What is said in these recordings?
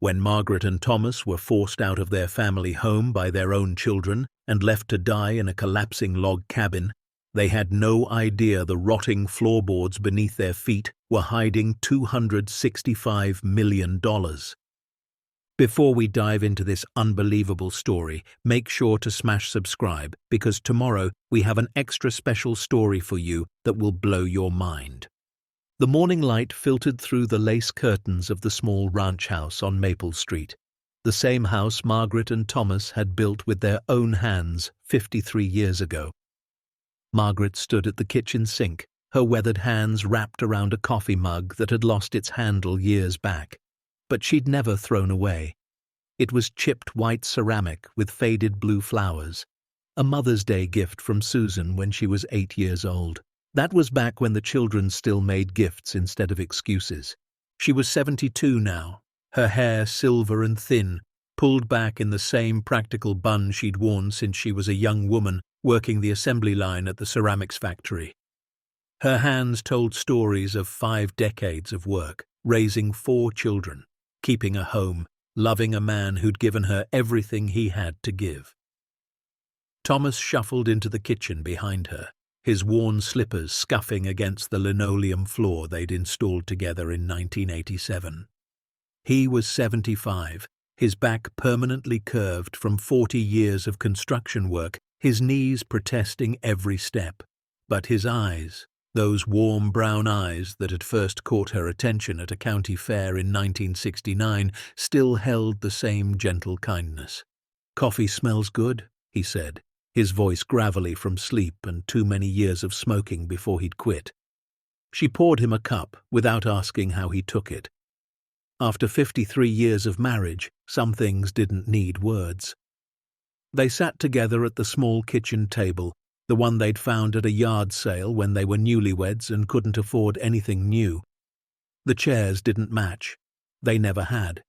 When Margaret and Thomas were forced out of their family home by their own children and left to die in a collapsing log cabin, they had no idea the rotting floorboards beneath their feet were hiding $265 million. Before we dive into this unbelievable story, make sure to smash subscribe, because tomorrow we have an extra special story for you that will blow your mind. The morning light filtered through the lace curtains of the small ranch house on Maple Street, the same house Margaret and Thomas had built with their own hands 53 years ago. Margaret stood at the kitchen sink, her weathered hands wrapped around a coffee mug that had lost its handle years back, but she'd never thrown away. It was chipped white ceramic with faded blue flowers, a Mother's Day gift from Susan when she was 8 years old. That was back when the children still made gifts instead of excuses. She was 72 now, her hair silver and thin, pulled back in the same practical bun she'd worn since she was a young woman working the assembly line at the ceramics factory. Her hands told stories of 5 decades of work, raising 4 children, keeping a home, loving a man who'd given her everything he had to give. Thomas shuffled into the kitchen behind her, his worn slippers scuffing against the linoleum floor they'd installed together in 1987. He was 75, his back permanently curved from 40 years of construction work, his knees protesting every step. But his eyes, those warm brown eyes that had first caught her attention at a county fair in 1969, still held the same gentle kindness. "Coffee smells good," he said, his voice gravelly from sleep and too many years of smoking before he'd quit. She poured him a cup without asking how he took it. After 53 years of marriage, some things didn't need words. They sat together at the small kitchen table, the one they'd found at a yard sale when they were newlyweds and couldn't afford anything new. The chairs didn't match. They never had.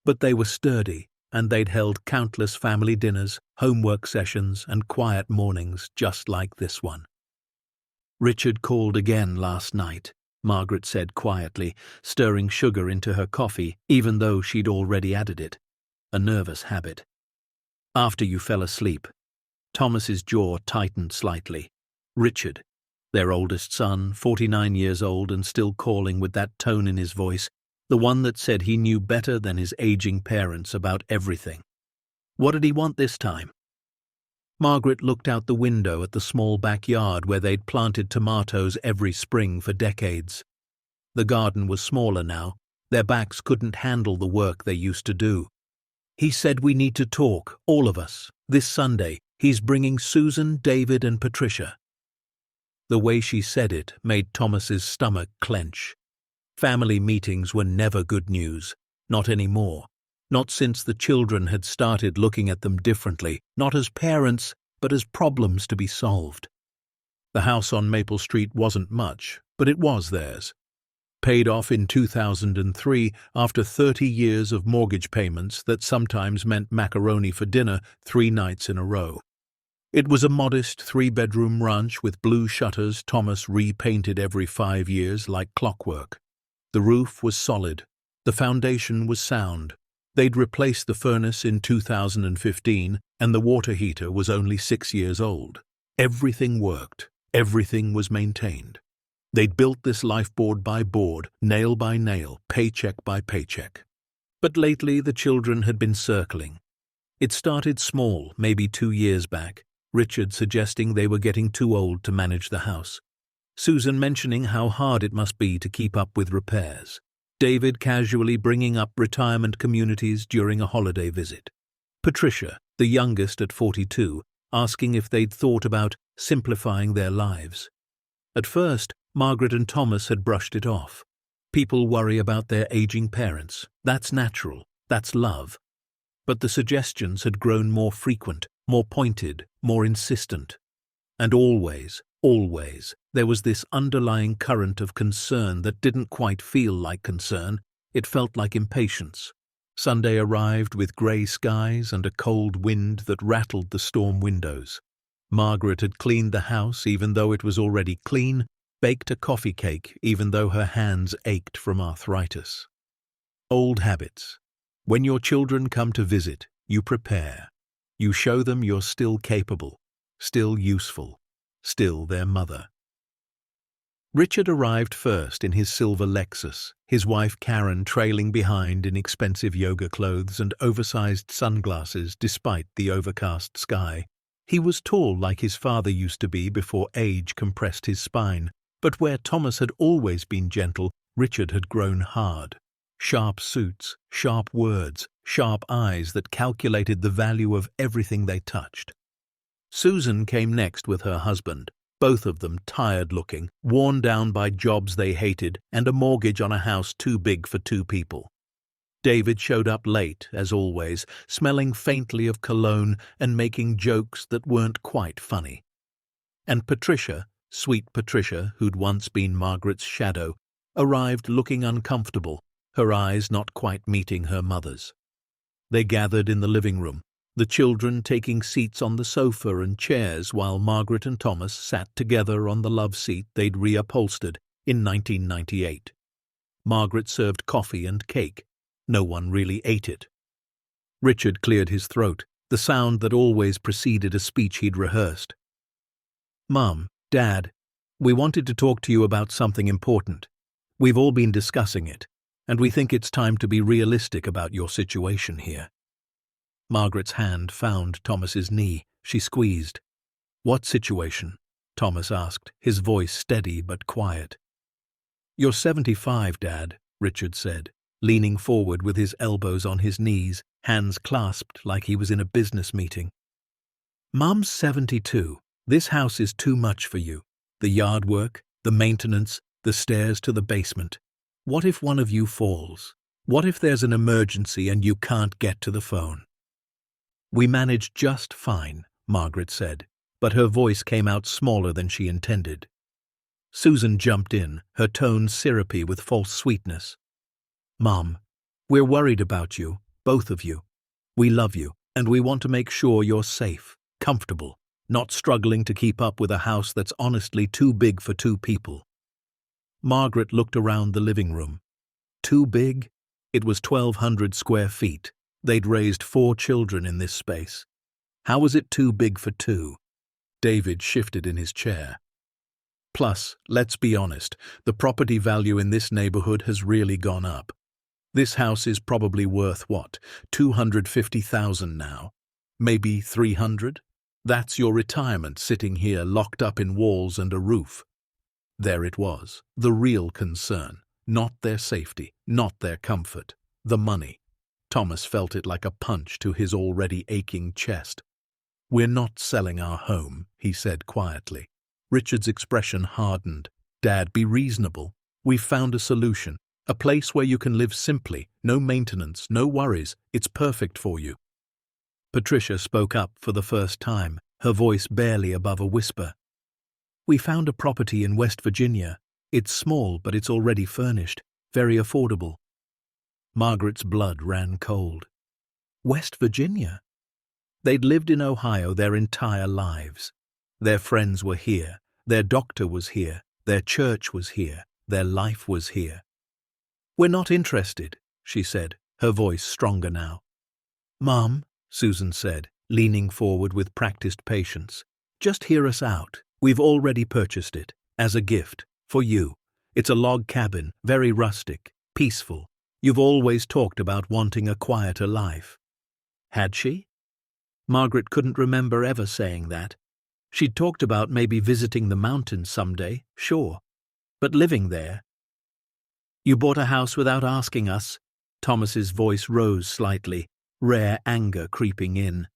But they were sturdy, and they'd held countless family dinners, homework sessions, and quiet mornings just like this one. "Richard called again last night," Margaret said quietly, stirring sugar into her coffee even though she'd already added it. A nervous habit. "After you fell asleep." Thomas's jaw tightened slightly. Richard, their oldest son, 49 years old and still calling with that tone in his voice, the one that said he knew better than his aging parents about everything. What did he want this time? Margaret looked out the window at the small backyard where they'd planted tomatoes every spring for decades. The garden was smaller now. Their backs couldn't handle the work they used to do. "He said we need to talk, all of us. This Sunday, he's bringing Susan, David, and Patricia." The way she said it made Thomas's stomach clench. Family meetings were never good news. Not anymore. Not since the children had started looking at them differently, not as parents, but as problems to be solved. The house on Maple Street wasn't much, but it was theirs. Paid off in 2003 after 30 years of mortgage payments that sometimes meant macaroni for dinner 3 nights in a row. It was a modest 3-bedroom ranch with blue shutters Thomas repainted every 5 years like clockwork. The roof was solid. The foundation was sound. They'd replaced the furnace in 2015, and the water heater was only 6 years old. Everything worked. Everything was maintained. They'd built this life board by board, nail by nail, paycheck by paycheck. But lately the children had been circling. It started small, maybe 2 years back, Richard suggesting they were getting too old to manage the house. Susan mentioning how hard it must be to keep up with repairs. David casually bringing up retirement communities during a holiday visit. Patricia, the youngest at 42, asking if they'd thought about simplifying their lives. At first, Margaret and Thomas had brushed it off. People worry about their aging parents. That's natural. That's love. But the suggestions had grown more frequent, more pointed, more insistent. And always, there was this underlying current of concern that didn't quite feel like concern. It felt like impatience. Sunday arrived with grey skies and a cold wind that rattled the storm windows. Margaret had cleaned the house even though it was already clean, baked a coffee cake even though her hands ached from arthritis. Old habits. When your children come to visit, you prepare. You show them you're still capable, still useful, still their mother. Richard arrived first in his silver Lexus, his wife Karen trailing behind in expensive yoga clothes and oversized sunglasses despite the overcast sky. He was tall like his father used to be before age compressed his spine, but where Thomas had always been gentle, Richard had grown hard. Sharp suits, sharp words, sharp eyes that calculated the value of everything they touched. Susan came next with her husband, both of them tired-looking, worn down by jobs they hated and a mortgage on a house too big for two people. David showed up late, as always, smelling faintly of cologne and making jokes that weren't quite funny. And Patricia, sweet Patricia, who'd once been Margaret's shadow, arrived looking uncomfortable, her eyes not quite meeting her mother's. They gathered in the living room, the children taking seats on the sofa and chairs while Margaret and Thomas sat together on the love seat they'd reupholstered in 1998. Margaret served coffee and cake. No one really ate it. Richard cleared his throat, the sound that always preceded a speech he'd rehearsed. "Mom, Dad, we wanted to talk to you about something important. We've all been discussing it, and we think it's time to be realistic about your situation here." Margaret's hand found Thomas's knee. She squeezed. "What situation?" Thomas asked, his voice steady but quiet. "You're 75, Dad," Richard said, leaning forward with his elbows on his knees, hands clasped like he was in a business meeting. "Mom's 72. This house is too much for you. The yard work, the maintenance, the stairs to the basement. What if one of you falls? What if there's an emergency and you can't get to the phone?" "We managed just fine," Margaret said, but her voice came out smaller than she intended. Susan jumped in, her tone syrupy with false sweetness. "Mom, we're worried about you, both of you. We love you, and we want to make sure you're safe, comfortable, not struggling to keep up with a house that's honestly too big for two people." Margaret looked around the living room. Too big? It was 1,200 square feet. They'd raised 4 children in this space. How was it too big for 2? David shifted in his chair. "Plus, let's be honest, the property value in this neighborhood has really gone up. This house is probably worth, what, $250,000 now? Maybe 300? That's your retirement sitting here locked up in walls and a roof." There it was, the real concern, not their safety, not their comfort, the money. Thomas felt it like a punch to his already aching chest. "We're not selling our home," he said quietly. Richard's expression hardened. "Dad, be reasonable. We've found a solution. A place where you can live simply, no maintenance, no worries. It's perfect for you." Patricia spoke up for the first time, her voice barely above a whisper. "We found a property in West Virginia. It's small, but it's already furnished, very affordable." Margaret's blood ran cold. West Virginia? They'd lived in Ohio their entire lives. Their friends were here, their doctor was here, their church was here, their life was here. "We're not interested," she said, her voice stronger now. "Mom," Susan said, leaning forward with practiced patience, "just hear us out. We've already purchased it, as a gift, for you. It's a log cabin, very rustic, peaceful. You've always talked about wanting a quieter life." Had she? Margaret couldn't remember ever saying that. She'd talked about maybe visiting the mountains someday, sure. But living there? "You bought a house without asking us?" Thomas's voice rose slightly, rare anger creeping in.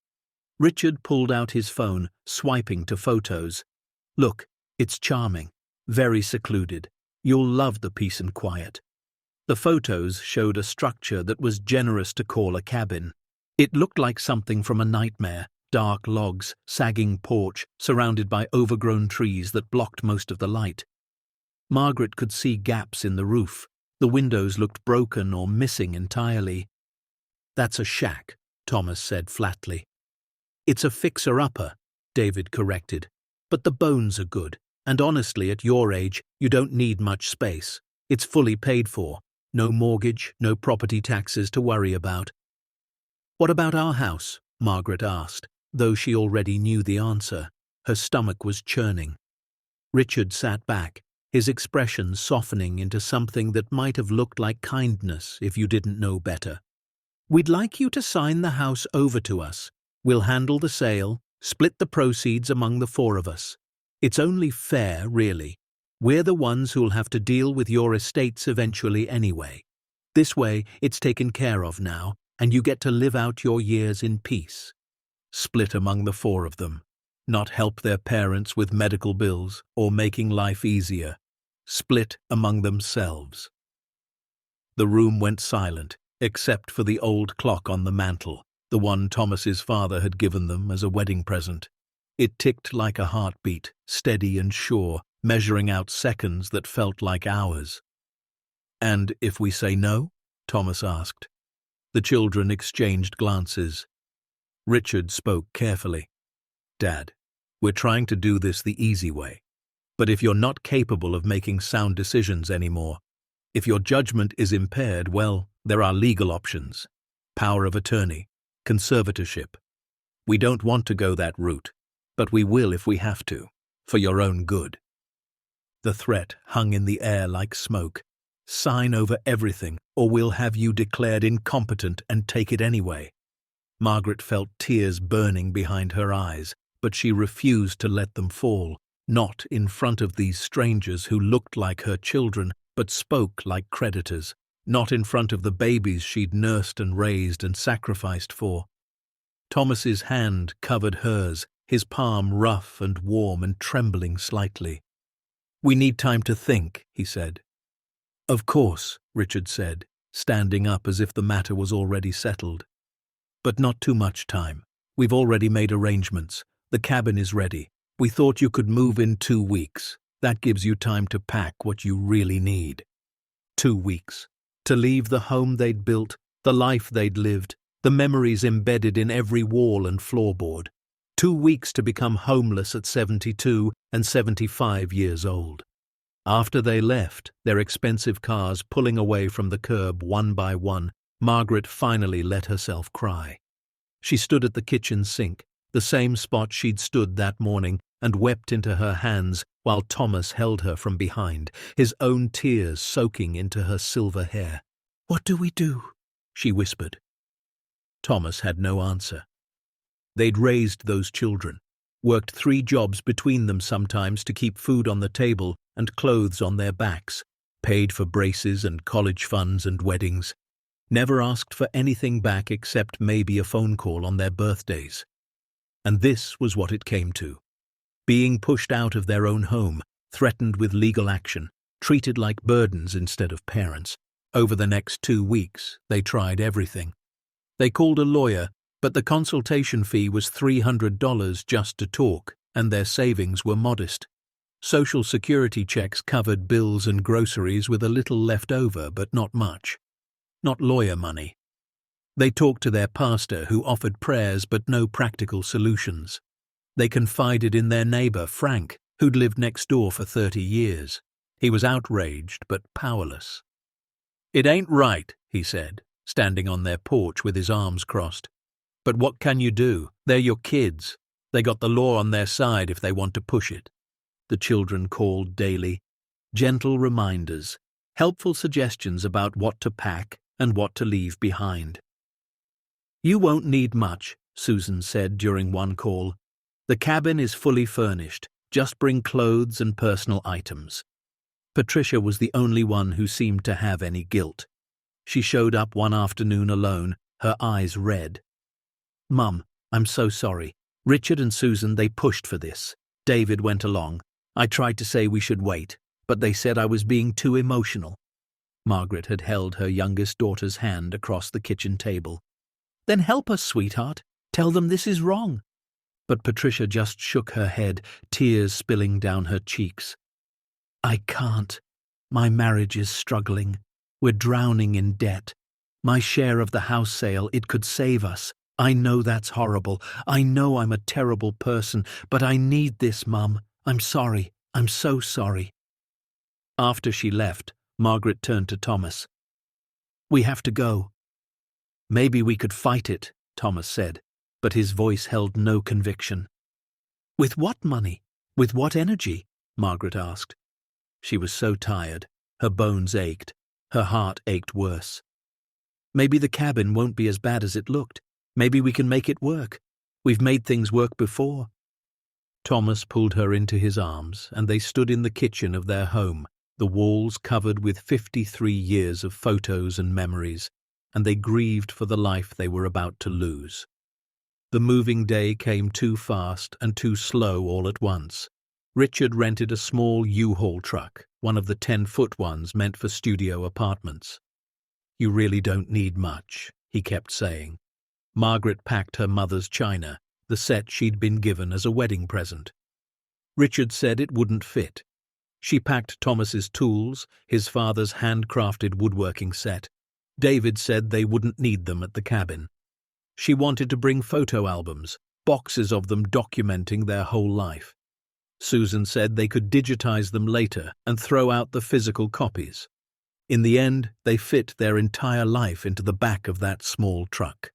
Richard pulled out his phone, swiping to photos. "Look, it's charming, very secluded. You'll love the peace and quiet." The photos showed a structure that was generous to call a cabin. It looked like something from a nightmare, dark logs, sagging porch, surrounded by overgrown trees that blocked most of the light. Margaret could see gaps in the roof. The windows looked broken or missing entirely. "That's a shack," Thomas said flatly. "It's a fixer-upper," David corrected. "But the bones are good, and honestly, at your age, you don't need much space. It's fully paid for. No mortgage, no property taxes to worry about. "What about our house?" Margaret asked, though she already knew the answer. Her stomach was churning. Richard sat back, his expression softening into something that might have looked like kindness if you didn't know better. "We'd like you to sign the house over to us. We'll handle the sale, split the proceeds among the four of us. It's only fair, really. We're the ones who'll have to deal with your estates eventually anyway. This way, it's taken care of now, and you get to live out your years in peace." Split among the four of them. Not help their parents with medical bills or making life easier. Split among themselves. The room went silent, except for the old clock on the mantel, the one Thomas's father had given them as a wedding present. It ticked like a heartbeat, steady and sure, measuring out seconds that felt like hours. "And if we say no?" Thomas asked. The children exchanged glances. Richard spoke carefully. "Dad, we're trying to do this the easy way. But if you're not capable of making sound decisions anymore, if your judgment is impaired, well, there are legal options. Power of attorney, conservatorship. We don't want to go that route, but we will if we have to, for your own good." The threat hung in the air like smoke. "Sign over everything, or we'll have you declared incompetent and take it anyway." Margaret felt tears burning behind her eyes, but she refused to let them fall, not in front of these strangers who looked like her children but spoke like creditors, not in front of the babies she'd nursed and raised and sacrificed for. Thomas's hand covered hers, his palm rough and warm and trembling slightly. "We need time to think," he said. "Of course," Richard said, standing up as if the matter was already settled. "But not too much time. We've already made arrangements. The cabin is ready. We thought you could move in 2 weeks. That gives you time to pack what you really need." 2 weeks. To leave the home they'd built, the life they'd lived, the memories embedded in every wall and floorboard. 2 weeks to become homeless at 72 and 75 years old. After they left, their expensive cars pulling away from the curb one by one, Margaret finally let herself cry. She stood at the kitchen sink, the same spot she'd stood that morning, and wept into her hands while Thomas held her from behind, his own tears soaking into her silver hair. "What do we do?" she whispered. Thomas had no answer. They'd raised those children, worked 3 jobs between them sometimes to keep food on the table and clothes on their backs, paid for braces and college funds and weddings, never asked for anything back except maybe a phone call on their birthdays. And this was what it came to. Being pushed out of their own home, threatened with legal action, treated like burdens instead of parents. Over the next 2 weeks, they tried everything. They called a lawyer, but the consultation fee was $300 just to talk, and their savings were modest. Social Security checks covered bills and groceries with a little left over, but not much. Not lawyer money. They talked to their pastor, who offered prayers but no practical solutions. They confided in their neighbor, Frank, who'd lived next door for 30 years. He was outraged but powerless. "It ain't right," he said, standing on their porch with his arms crossed. "But what can you do? They're your kids. They got the law on their side if they want to push it." The children called daily. Gentle reminders, helpful suggestions about what to pack and what to leave behind. "You won't need much," Susan said during one call. "The cabin is fully furnished. Just bring clothes and personal items." Patricia was the only one who seemed to have any guilt. She showed up one afternoon alone, her eyes red. "Mum, I'm so sorry. Richard and Susan, they pushed for this. David went along. I tried to say we should wait, but they said I was being too emotional." Margaret had held her youngest daughter's hand across the kitchen table. "Then help us, sweetheart. Tell them this is wrong." But Patricia just shook her head, tears spilling down her cheeks. "I can't. My marriage is struggling. We're drowning in debt. My share of the house sale, it could save us. I know that's horrible. I know I'm a terrible person, but I need this, Mum. I'm sorry. I'm so sorry." After she left, Margaret turned to Thomas. "We have to go. Maybe we could fight it, Thomas said, but his voice held no conviction. With what money? With what energy? Margaret asked. She was so tired. Her bones ached. Her heart ached worse. Maybe the cabin won't be as bad as it looked. Maybe we can make it work. We've made things work before. Thomas pulled her into his arms, and they stood in the kitchen of their home, the walls covered with 53 years of photos and memories, and they grieved for the life they were about to lose. The moving day came too fast and too slow all at once. Richard rented a small U-Haul truck, one of the 10-foot ones meant for studio apartments. You really don't need much, he kept saying. Margaret packed her mother's china, the set she'd been given as a wedding present. Richard said it wouldn't fit. She packed Thomas's tools, his father's handcrafted woodworking set. David said they wouldn't need them at the cabin. She wanted to bring photo albums, boxes of them documenting their whole life. Susan said they could digitize them later and throw out the physical copies. In the end, they fit their entire life into the back of that small truck.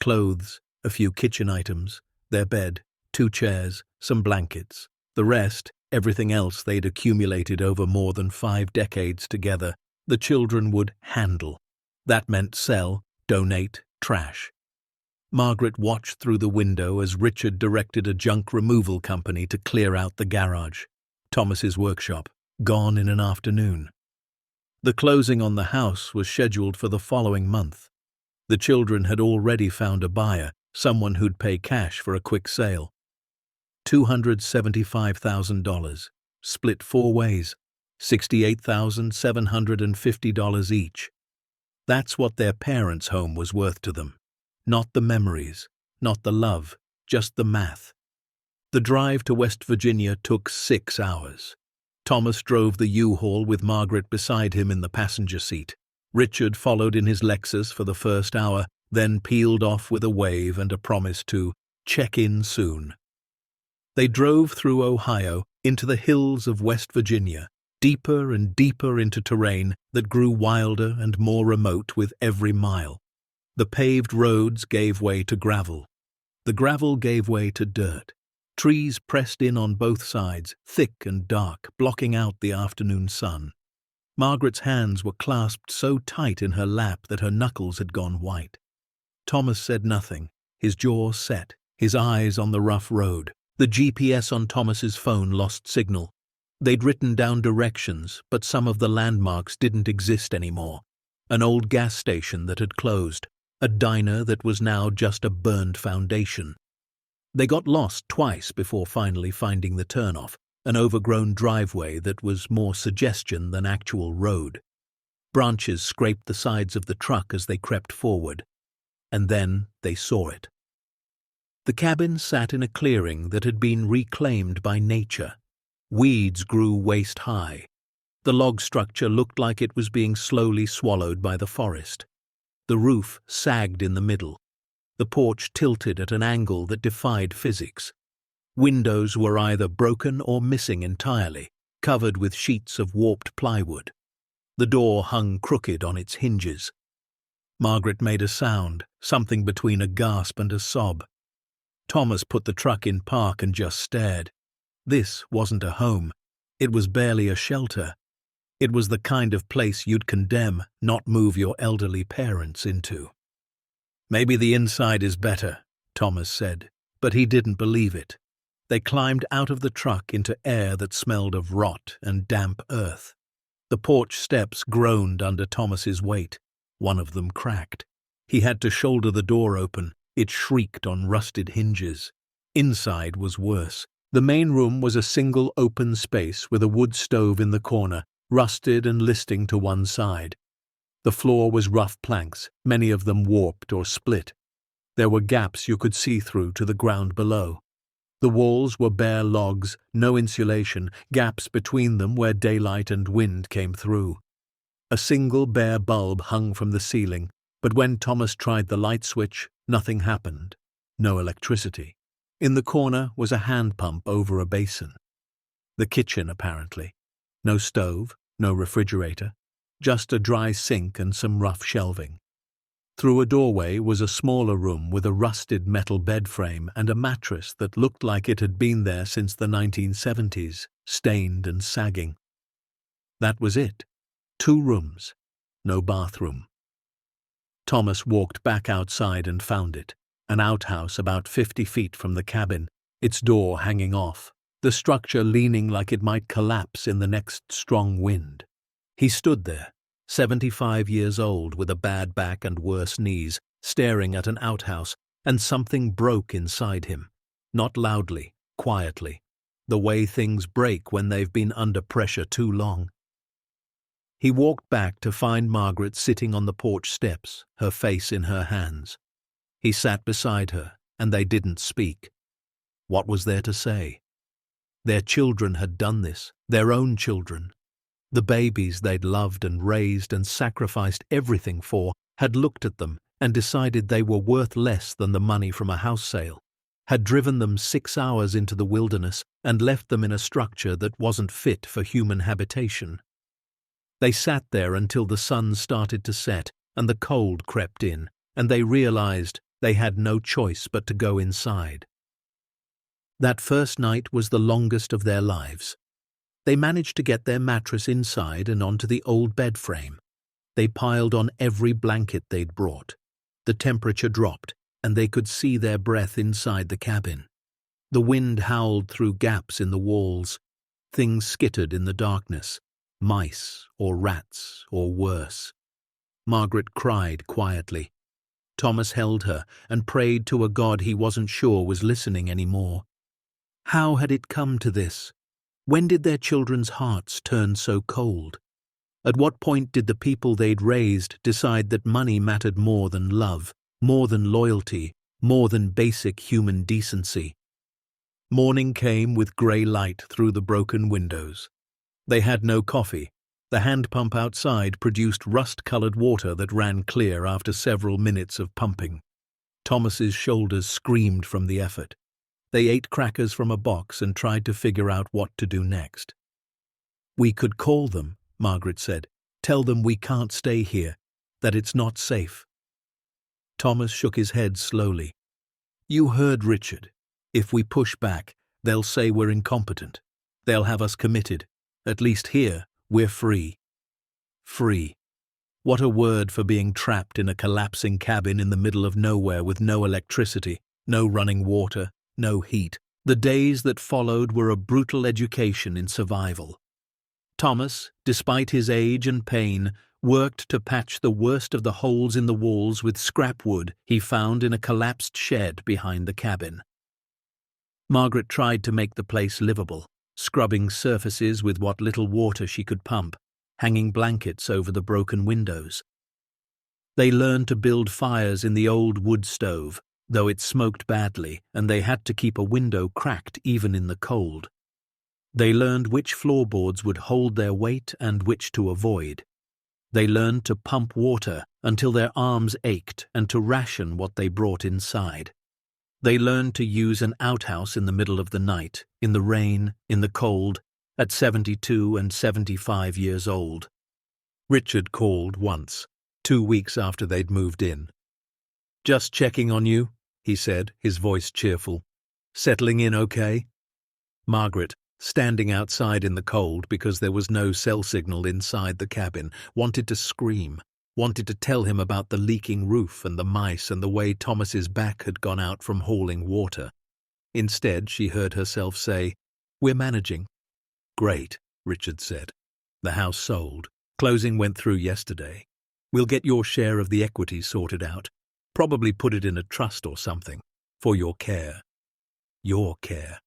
Clothes, a few kitchen items, their bed, 2 chairs, some blankets. The rest, everything else they'd accumulated over more than 5 decades together, the children would handle. That meant sell, donate, trash. Margaret watched through the window as Richard directed a junk removal company to clear out the garage. Thomas's workshop, gone in an afternoon. The closing on the house was scheduled for the following month. The children had already found a buyer, someone who'd pay cash for a quick sale. $275,000, split 4 ways, $68,750 each. That's what their parents' home was worth to them. Not the memories, not the love, just the math. The drive to West Virginia took 6 hours. Thomas drove the U-Haul with Margaret beside him in the passenger seat. Richard followed in his Lexus for the first hour, then peeled off with a wave and a promise to check in soon. They drove through Ohio into the hills of West Virginia, deeper and deeper into terrain that grew wilder and more remote with every mile. The paved roads gave way to gravel. The gravel gave way to dirt. Trees pressed in on both sides, thick and dark, blocking out the afternoon sun. Margaret's hands were clasped so tight in her lap that her knuckles had gone white. Thomas said nothing, his jaw set, his eyes on the rough road. The GPS on Thomas's phone lost signal. They'd written down directions, but some of the landmarks didn't exist anymore. An old gas station that had closed. A diner that was now just a burned foundation. They got lost twice before finally finding the turnoff, an overgrown driveway that was more suggestion than actual road. Branches scraped the sides of the truck as they crept forward. And then they saw it. The cabin sat in a clearing that had been reclaimed by nature. Weeds grew waist-high. The log structure looked like it was being slowly swallowed by the forest. The roof sagged in the middle. The porch tilted at an angle that defied physics. Windows were either broken or missing entirely, covered with sheets of warped plywood. The door hung crooked on its hinges. Margaret made a sound, something between a gasp and a sob. Thomas put the truck in park and just stared. This wasn't a home. It was barely a shelter. It was the kind of place you'd condemn, not move your elderly parents into. Maybe the inside is better, Thomas said, but he didn't believe it. They climbed out of the truck into air that smelled of rot and damp earth. The porch steps groaned under Thomas's weight. One of them cracked. He had to shoulder the door open. It shrieked on rusted hinges. Inside was worse. The main room was a single open space with a wood stove in the corner, rusted and listing to one side. The floor was rough planks, many of them warped or split. There were gaps you could see through to the ground below. The walls were bare logs, no insulation, gaps between them where daylight and wind came through. A single bare bulb hung from the ceiling, but when Thomas tried the light switch, nothing happened. No electricity. In the corner was a hand pump over a basin. The kitchen, apparently. No stove, no refrigerator, just a dry sink and some rough shelving. Through a doorway was a smaller room with a rusted metal bed frame and a mattress that looked like it had been there since the 1970s, stained and sagging. That was it. 2 rooms, no bathroom. Thomas walked back outside and found it, an outhouse about 50 feet from the cabin, its door hanging off, the structure leaning like it might collapse in the next strong wind. He stood there, 75 years old with a bad back and worse knees, staring at an outhouse, and something broke inside him. Not loudly, quietly, the way things break when they've been under pressure too long. He walked back to find Margaret sitting on the porch steps, her face in her hands. He sat beside her, and they didn't speak. What was there to say? Their children had done this, their own children. The babies they'd loved and raised and sacrificed everything for had looked at them and decided they were worth less than the money from a house sale, had driven them 6 hours into the wilderness and left them in a structure that wasn't fit for human habitation. They sat there until the sun started to set and the cold crept in, and they realized they had no choice but to go inside. That first night was the longest of their lives. They managed to get their mattress inside and onto the old bed frame. They piled on every blanket they'd brought. The temperature dropped, and they could see their breath inside the cabin. The wind howled through gaps in the walls. Things skittered in the darkness. Mice or rats or worse. Margaret cried quietly. Thomas held her and prayed to a God he wasn't sure was listening anymore. How had it come to this? When did their children's hearts turn so cold? At what point did the people they'd raised decide that money mattered more than love, more than loyalty, more than basic human decency? Morning came with grey light through the broken windows. They had no coffee. The hand pump outside produced rust-colored water that ran clear after several minutes of pumping. Thomas's shoulders screamed from the effort. They ate crackers from a box and tried to figure out what to do next. "We could call them," Margaret said. "Tell them we can't stay here, that it's not safe." Thomas shook his head slowly. "You heard Richard. If we push back, they'll say we're incompetent. They'll have us committed. At least here, we're free." Free. What a word for being trapped in a collapsing cabin in the middle of nowhere with no electricity, no running water, no heat. The days that followed were a brutal education in survival. Thomas, despite his age and pain, worked to patch the worst of the holes in the walls with scrap wood he found in a collapsed shed behind the cabin. Margaret tried to make the place livable, scrubbing surfaces with what little water she could pump, hanging blankets over the broken windows. They learned to build fires in the old wood stove, though it smoked badly and they had to keep a window cracked even in the cold. They learned which floorboards would hold their weight and which to avoid. They learned to pump water until their arms ached and to ration what they brought inside. They learned to use an outhouse in the middle of the night, in the rain, in the cold, at 72 and 75 years old. Richard called once, 2 weeks after they'd moved in. "Just checking on you," he said, his voice cheerful. "Settling in okay?" Margaret, standing outside in the cold because there was no cell signal inside the cabin, wanted to scream, wanted to tell him about the leaking roof and the mice and the way Thomas's back had gone out from hauling water. Instead, she heard herself say, "We're managing." "Great," Richard said. "The house sold. Closing went through yesterday. We'll get your share of the equity sorted out. Probably put it in a trust or something. For your care." Your care.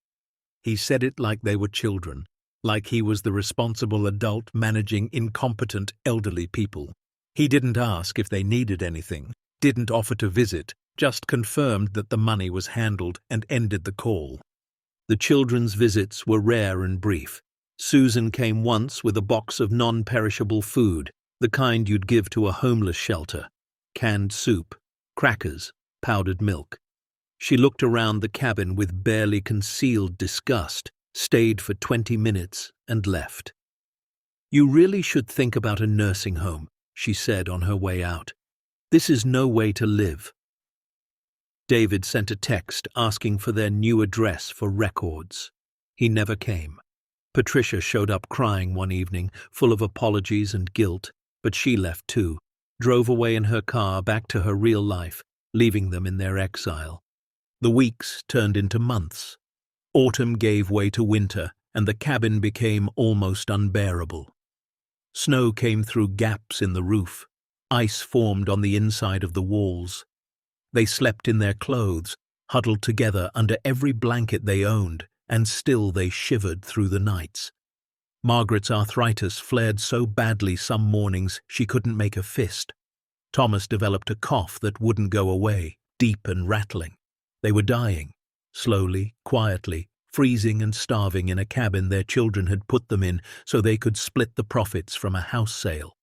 He said it like they were children, like he was the responsible adult managing incompetent elderly people. He didn't ask if they needed anything, didn't offer to visit, just confirmed that the money was handled and ended the call. The children's visits were rare and brief. Susan came once with a box of non-perishable food, the kind you'd give to a homeless shelter. Canned soup, crackers, powdered milk. She looked around the cabin with barely concealed disgust, stayed for 20 minutes, and left. "You really should think about a nursing home," she said on her way out. This is no way to live. David sent a text asking for their new address for records. He never came. Patricia showed up crying one evening, full of apologies and guilt, but she left too, drove away in her car back to her real life, leaving them in their exile. The weeks turned into months. Autumn gave way to winter, and the cabin became almost unbearable. Snow came through gaps in the roof. Ice formed on the inside of the walls. They slept in their clothes, huddled together under every blanket they owned, and still they shivered through the nights. Margaret's arthritis flared so badly some mornings she couldn't make a fist. Thomas developed a cough that wouldn't go away, deep and rattling. They were dying, slowly, quietly, freezing and starving in a cabin their children had put them in so they could split the profits from a house sale.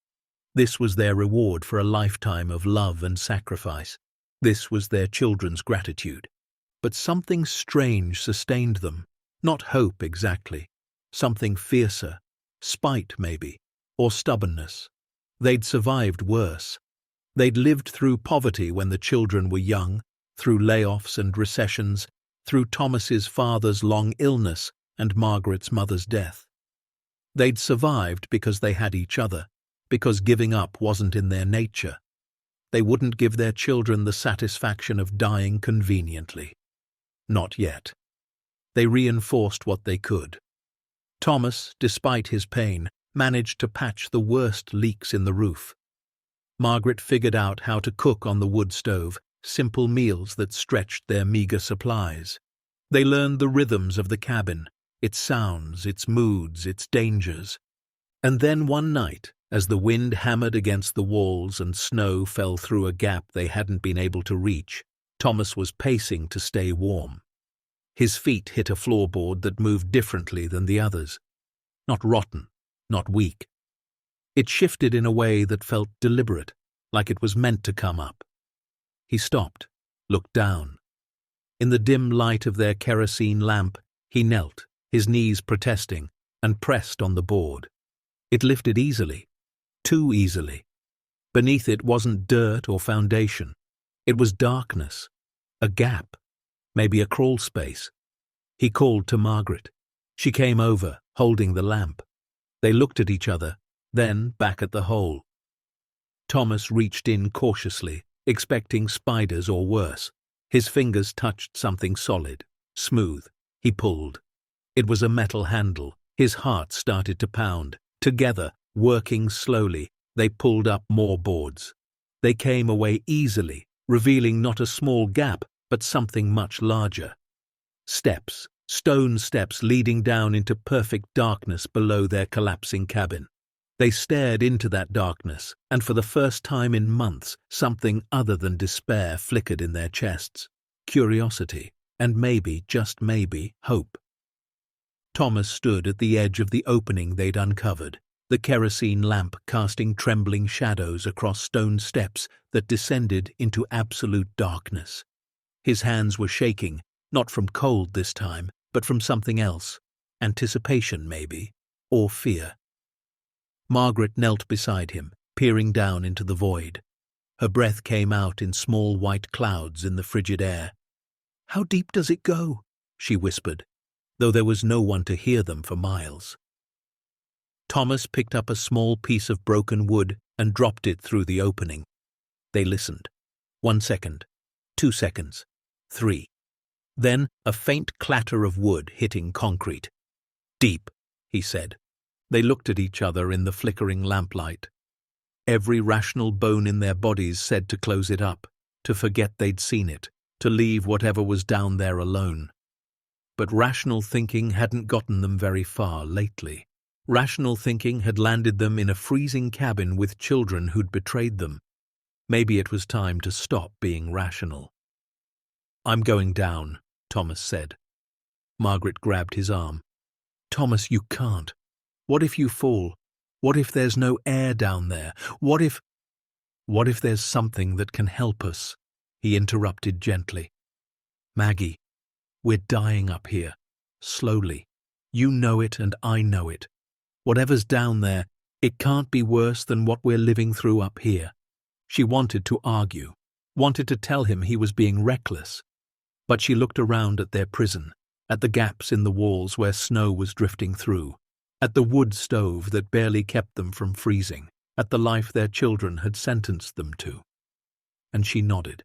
This was their reward for a lifetime of love and sacrifice. This was their children's gratitude. But something strange sustained them. Not hope exactly. Something fiercer. Spite, maybe. Or stubbornness. They'd survived worse. They'd lived through poverty when the children were young, through layoffs and recessions, through Thomas's father's long illness and Margaret's mother's death. They'd survived because they had each other, because giving up wasn't in their nature. They wouldn't give their children the satisfaction of dying conveniently. Not yet. They reinforced what they could. Thomas, despite his pain, managed to patch the worst leaks in the roof. Margaret figured out how to cook on the wood stove, simple meals that stretched their meager supplies. They learned the rhythms of the cabin, its sounds, its moods, its dangers. And then one night, as the wind hammered against the walls and snow fell through a gap they hadn't been able to reach, Thomas was pacing to stay warm. His feet hit a floorboard that moved differently than the others. Not rotten, not weak. It shifted in a way that felt deliberate, like it was meant to come up. He stopped, looked down. In the dim light of their kerosene lamp, he knelt, his knees protesting, and pressed on the board. It lifted easily, too easily. Beneath it wasn't dirt or foundation. It was darkness, a gap, maybe a crawl space. He called to Margaret. She came over, holding the lamp. They looked at each other, then back at the hole. Thomas reached in cautiously, expecting spiders or worse. His fingers touched something solid, smooth. He pulled. It was a metal handle. His heart started to pound. Together, working slowly, they pulled up more boards. They came away easily, revealing not a small gap, but something much larger. Steps, stone steps leading down into perfect darkness below their collapsing cabin. They stared into that darkness, and for the first time in months, something other than despair flickered in their chests. Curiosity, and maybe, just maybe, hope. Thomas stood at the edge of the opening they'd uncovered, the kerosene lamp casting trembling shadows across stone steps that descended into absolute darkness. His hands were shaking, not from cold this time, but from something else. Anticipation, maybe, or fear. Margaret knelt beside him, peering down into the void. Her breath came out in small white clouds in the frigid air. "How deep does it go?" she whispered, though there was no one to hear them for miles. Thomas picked up a small piece of broken wood and dropped it through the opening. They listened. 1 second, 2 seconds, 3. Then a faint clatter of wood hitting concrete. "Deep," he said. They looked at each other in the flickering lamplight. Every rational bone in their bodies said to close it up, to forget they'd seen it, to leave whatever was down there alone. But rational thinking hadn't gotten them very far lately. Rational thinking had landed them in a freezing cabin with children who'd betrayed them. Maybe it was time to stop being rational. "I'm going down," Thomas said. Margaret grabbed his arm. "Thomas, you can't. What if you fall? What if there's no air down there? What if there's something that can help us?" He interrupted gently. "Maggie, we're dying up here, slowly. You know it and I know it. Whatever's down there, it can't be worse than what we're living through up here." She wanted to argue, wanted to tell him he was being reckless. But she looked around at their prison, at the gaps in the walls where snow was drifting through, at the wood stove that barely kept them from freezing, at the life their children had sentenced them to. And she nodded.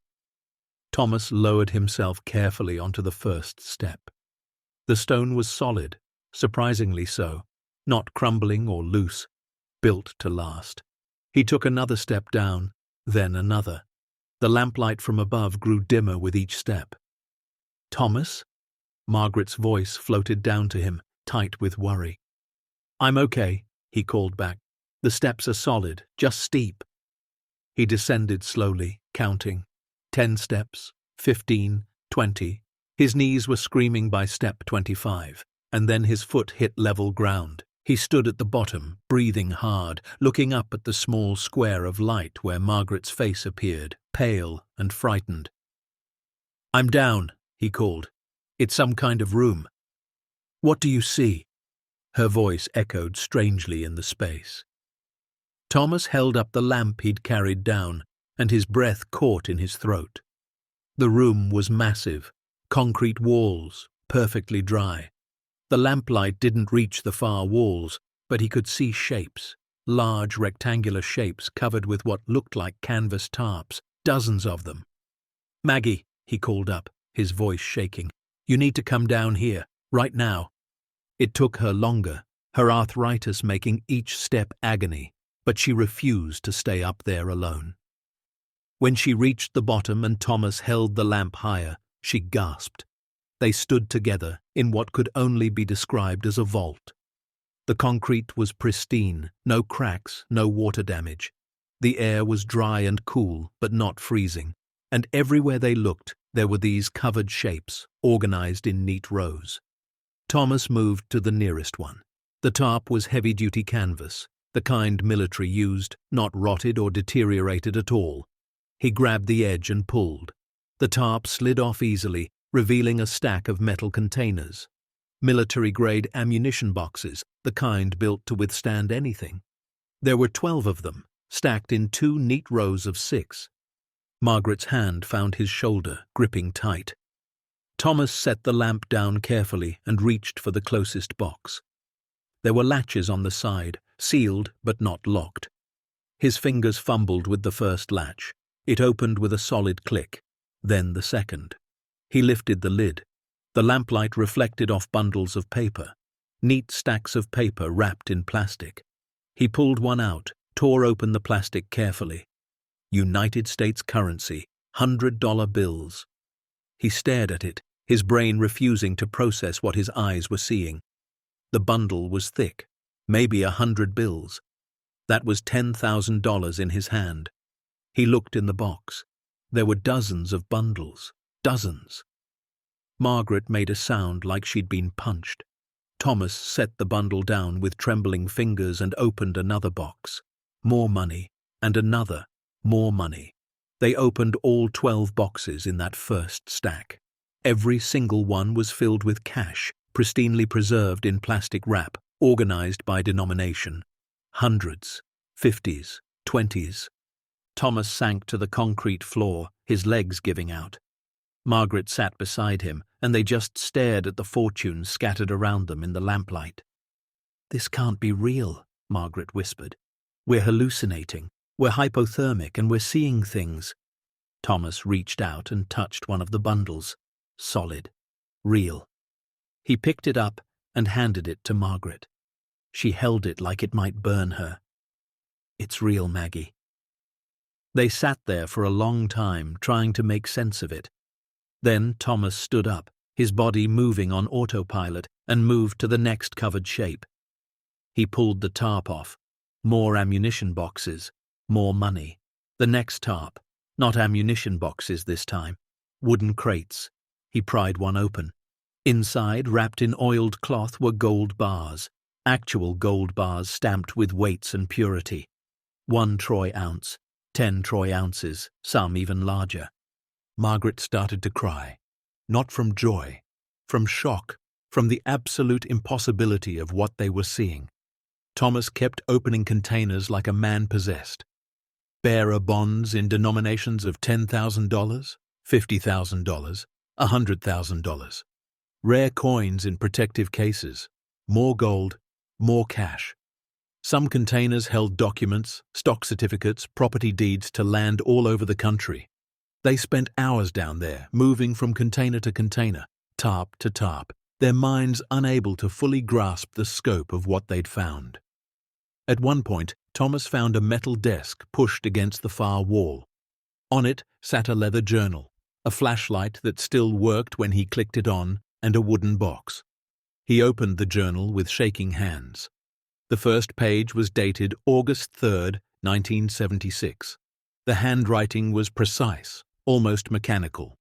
Thomas lowered himself carefully onto the first step. The stone was solid, surprisingly so, not crumbling or loose, built to last. He took another step down, then another. The lamplight from above grew dimmer with each step. "Thomas?" Margaret's voice floated down to him, tight with worry. "I'm okay," he called back. "The steps are solid, just steep." He descended slowly, counting. 10 steps, 15, 20. His knees were screaming by step 25, and then his foot hit level ground. He stood at the bottom, breathing hard, looking up at the small square of light where Margaret's face appeared, pale and frightened. "I'm down," he called. "It's some kind of room." "What do you see?" Her voice echoed strangely in the space. Thomas held up the lamp he'd carried down, and his breath caught in his throat. The room was massive, concrete walls, perfectly dry. The lamplight didn't reach the far walls, but he could see shapes, large rectangular shapes covered with what looked like canvas tarps, dozens of them. "Maggie," he called up, his voice shaking, "you need to come down here, right now." It took her longer, her arthritis making each step agony, but she refused to stay up there alone. When she reached the bottom and Thomas held the lamp higher, she gasped. They stood together in what could only be described as a vault. The concrete was pristine, no cracks, no water damage. The air was dry and cool, but not freezing, and everywhere they looked, there were these covered shapes, organized in neat rows. Thomas moved to the nearest one. The tarp was heavy-duty canvas, the kind military used, not rotted or deteriorated at all. He grabbed the edge and pulled. The tarp slid off easily, revealing a stack of metal containers. Military-grade ammunition boxes, the kind built to withstand anything. There were 12 of them, stacked in 2 neat rows of 6. Margaret's hand found his shoulder, gripping tight. Thomas set the lamp down carefully and reached for the closest box. There were latches on the side, sealed but not locked. His fingers fumbled with the first latch. It opened with a solid click, then the second. He lifted the lid. The lamplight reflected off bundles of paper, neat stacks of paper wrapped in plastic. He pulled one out, tore open the plastic carefully. United States currency, $100 bills. He stared at it, his brain refusing to process what his eyes were seeing. The bundle was thick, maybe 100 bills. That was $10,000 in his hand. He looked in the box. There were dozens of bundles, dozens. Margaret made a sound like she'd been punched. Thomas set the bundle down with trembling fingers and opened another box. More money, and another, more money. They opened all 12 boxes in that first stack. Every single one was filled with cash, pristinely preserved in plastic wrap, organized by denomination. Hundreds, 50s, 20s. Thomas sank to the concrete floor, his legs giving out. Margaret sat beside him, and they just stared at the fortunes scattered around them in the lamplight. "This can't be real," Margaret whispered. "We're hallucinating. We're hypothermic and we're seeing things." Thomas reached out and touched one of the bundles. Solid. Real. He picked it up and handed it to Margaret. She held it like it might burn her. "It's real, Maggie." They sat there for a long time, trying to make sense of it. Then Thomas stood up, his body moving on autopilot, and moved to the next covered shape. He pulled the tarp off. More ammunition boxes. More money. The next tarp. Not ammunition boxes this time. Wooden crates. He pried one open. Inside, wrapped in oiled cloth, were gold bars. Actual gold bars stamped with weights and purity. 1 troy ounce. 10 troy ounces, some even larger. Margaret started to cry. Not from joy. From shock. From the absolute impossibility of what they were seeing. Thomas kept opening containers like a man possessed. bearer bonds in denominations of $10,000, $50,000, $100,000. Rare coins in protective cases. More gold, more cash. Some containers held documents, stock certificates, property deeds to land all over the country. They spent hours down there, moving from container to container, tarp to tarp, their minds unable to fully grasp the scope of what they'd found. At one point, Thomas found a metal desk pushed against the far wall. On it sat a leather journal, a flashlight that still worked when he clicked it on, and a wooden box. He opened the journal with shaking hands. The first page was dated August 3rd, 1976. The handwriting was precise, almost mechanical.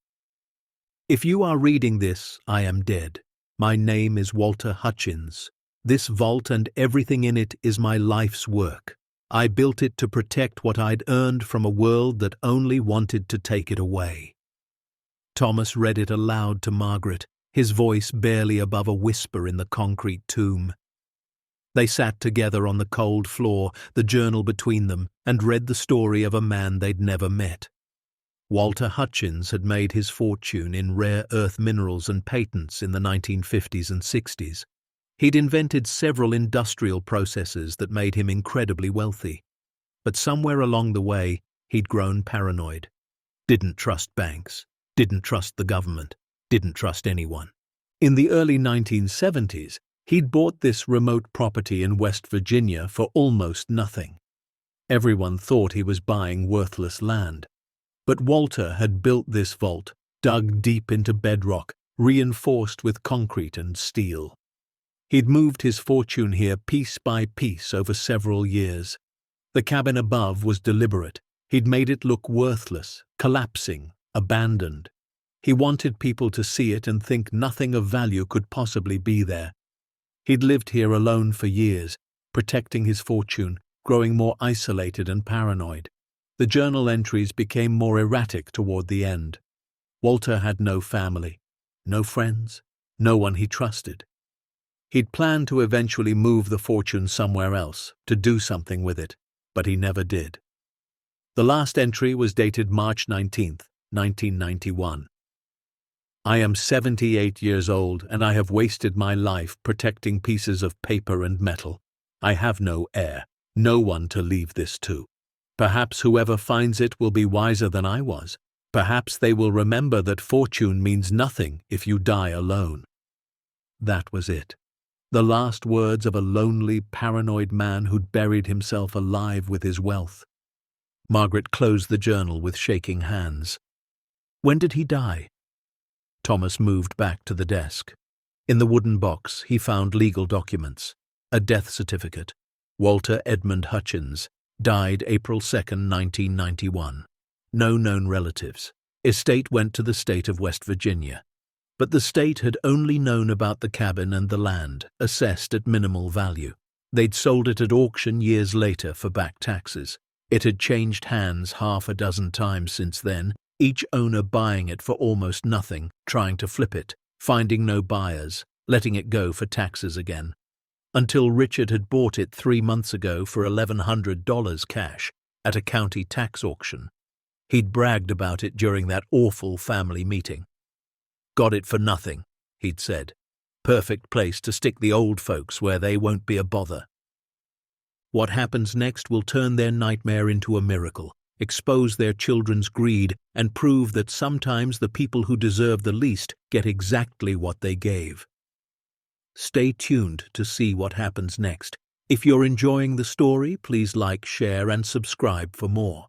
If you are reading this, I am dead. My name is Walter Hutchins. This vault and everything in it is my life's work. I built it to protect what I'd earned from a world that only wanted to take it away. Thomas read it aloud to Margaret, his voice barely above a whisper in the concrete tomb. They sat together on the cold floor, the journal between them, and read the story of a man they'd never met. Walter Hutchins had made his fortune in rare earth minerals and patents in the 1950s and 60s. He'd invented several industrial processes that made him incredibly wealthy. But somewhere along the way, he'd grown paranoid. Didn't trust banks, didn't trust the government, didn't trust anyone. In the early 1970s, he'd bought this remote property in West Virginia for almost nothing. Everyone thought he was buying worthless land. But Walter had built this vault, dug deep into bedrock, reinforced with concrete and steel. He'd moved his fortune here piece by piece over several years. The cabin above was deliberate. He'd made it look worthless, collapsing, abandoned. He wanted people to see it and think nothing of value could possibly be there. He'd lived here alone for years, protecting his fortune, growing more isolated and paranoid. The journal entries became more erratic toward the end. Walter had no family, no friends, no one he trusted. He'd planned to eventually move the fortune somewhere else, to do something with it, but he never did. The last entry was dated March 19, 1991. I am 78 years old and I have wasted my life protecting pieces of paper and metal. I have no heir, no one to leave this to. Perhaps whoever finds it will be wiser than I was. Perhaps they will remember that fortune means nothing if you die alone. That was it. The last words of a lonely, paranoid man who'd buried himself alive with his wealth. Margaret closed the journal with shaking hands. When did he die? Thomas moved back to the desk. In the wooden box, he found legal documents. A death certificate. Walter Edmund Hutchins, died April 2, 1991. No known relatives. Estate went to the state of West Virginia. But the state had only known about the cabin and the land, assessed at minimal value. They'd sold it at auction years later for back taxes. It had changed hands half a dozen times since then, each owner buying it for almost nothing, trying to flip it, finding no buyers, letting it go for taxes again. Until Richard had bought it 3 months ago for $1,100 cash at a county tax auction. He'd bragged about it during that awful family meeting. Got it for nothing, he'd said. Perfect place to stick the old folks where they won't be a bother. What happens next will turn their nightmare into a miracle, expose their children's greed, and prove that sometimes the people who deserve the least get exactly what they gave. Stay tuned to see what happens next. If you're enjoying the story, please like, share, and subscribe for more.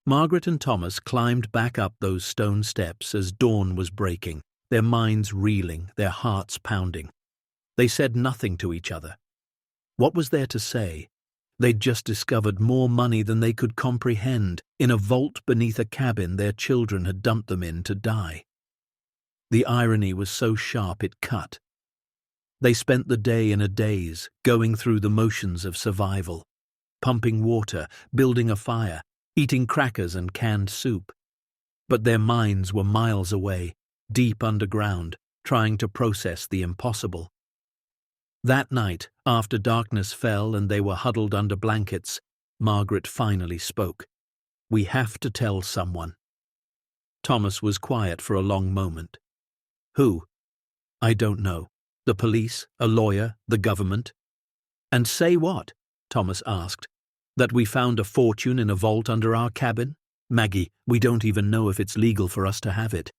Margaret and Thomas climbed back up those stone steps as dawn was breaking, their minds reeling, their hearts pounding. They said nothing to each other. What was there to say? They'd just discovered more money than they could comprehend in a vault beneath a cabin their children had dumped them in to die. The irony was so sharp it cut. They spent the day in a daze, going through the motions of survival, pumping water, building a fire, eating crackers and canned soup. But their minds were miles away, deep underground, trying to process the impossible. That night, after darkness fell and they were huddled under blankets, Margaret finally spoke. We have to tell someone. Thomas was quiet for a long moment. Who? I don't know. The police, a lawyer, the government. And say what? Thomas asked. That we found a fortune in a vault under our cabin? Maggie, we don't even know if it's legal for us to have it.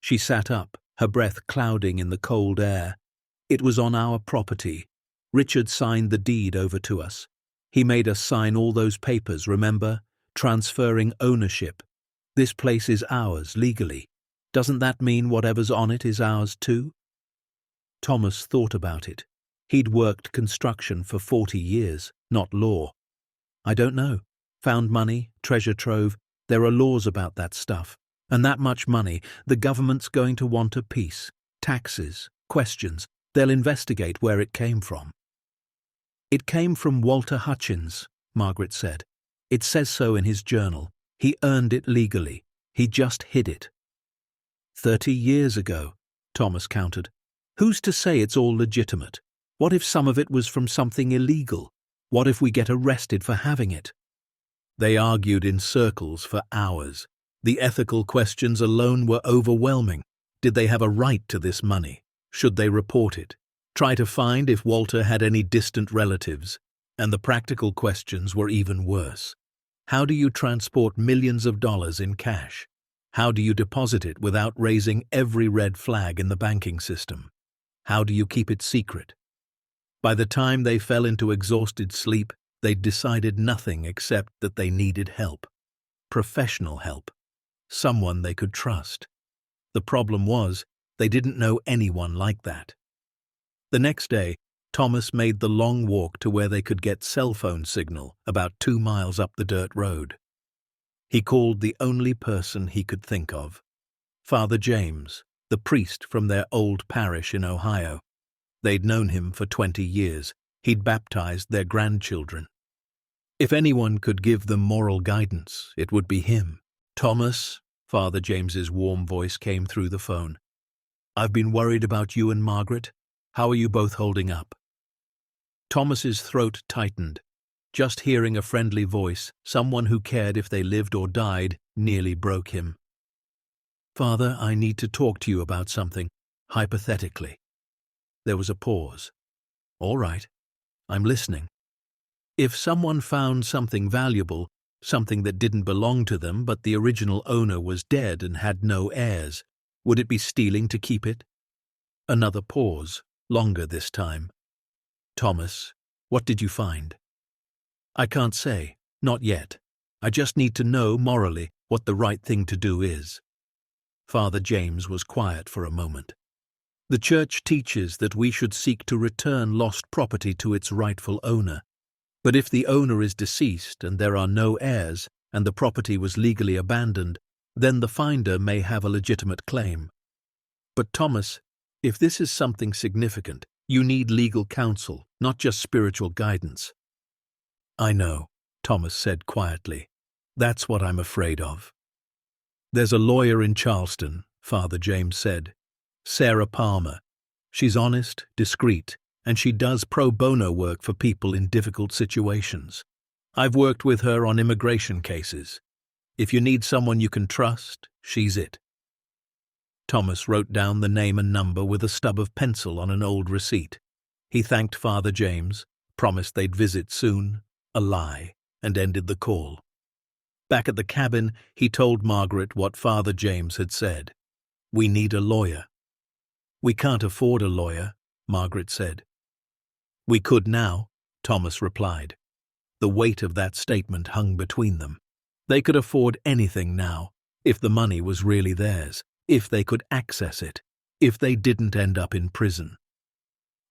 She sat up, her breath clouding in the cold air. It was on our property. Richard signed the deed over to us. He made us sign all those papers, remember? Transferring ownership. This place is ours, legally. Doesn't that mean whatever's on it is ours too? Thomas thought about it. He'd worked construction for 40 years, not law. I don't know. Found money, treasure trove. There are laws about that stuff. And that much money, the government's going to want a piece. Taxes, questions. They'll investigate where it came from. It came from Walter Hutchins, Margaret said. It says so in his journal. He earned it legally. He just hid it. 30 years ago, Thomas countered. Who's to say it's all legitimate? What if some of it was from something illegal? What if we get arrested for having it? They argued in circles for hours. The ethical questions alone were overwhelming. Did they have a right to this money? Should they report it? Try to find if Walter had any distant relatives. And the practical questions were even worse. How do you transport millions of dollars in cash? How do you deposit it without raising every red flag in the banking system? How do you keep it secret? By the time they fell into exhausted sleep, they'd decided nothing except that they needed help. Professional help. Someone they could trust. The problem was, they didn't know anyone like that. The next day, Thomas made the long walk to where they could get cell phone signal about 2 miles up the dirt road. He called the only person he could think of. Father James, the priest from their old parish in Ohio. They'd known him for 20 years. He'd baptized their grandchildren. If anyone could give them moral guidance, it would be him. Thomas, Father James's warm voice came through the phone. I've been worried about you and Margaret. How are you both holding up? Thomas's throat tightened. Just hearing a friendly voice, someone who cared if they lived or died, nearly broke him. Father, I need to talk to you about something, hypothetically. There was a pause. All right, I'm listening. If someone found something valuable, something that didn't belong to them but the original owner was dead and had no heirs, would it be stealing to keep it? Another pause, longer this time. Thomas, what did you find? I can't say, not yet. I just need to know morally what the right thing to do is. Father James was quiet for a moment. The Church teaches that we should seek to return lost property to its rightful owner. But if the owner is deceased and there are no heirs and the property was legally abandoned, then the finder may have a legitimate claim. But Thomas, if this is something significant, you need legal counsel, not just spiritual guidance. I know, Thomas said quietly. That's what I'm afraid of. There's a lawyer in Charleston, Father James said. Sarah Palmer. She's honest, discreet, and she does pro bono work for people in difficult situations. I've worked with her on immigration cases. If you need someone you can trust, she's it. Thomas wrote down the name and number with a stub of pencil on an old receipt. He thanked Father James, promised they'd visit soon, a lie, and ended the call. Back at the cabin, he told Margaret what Father James had said. We need a lawyer. We can't afford a lawyer, Margaret said. We could now, Thomas replied. The weight of that statement hung between them. They could afford anything now, if the money was really theirs, if they could access it, if they didn't end up in prison.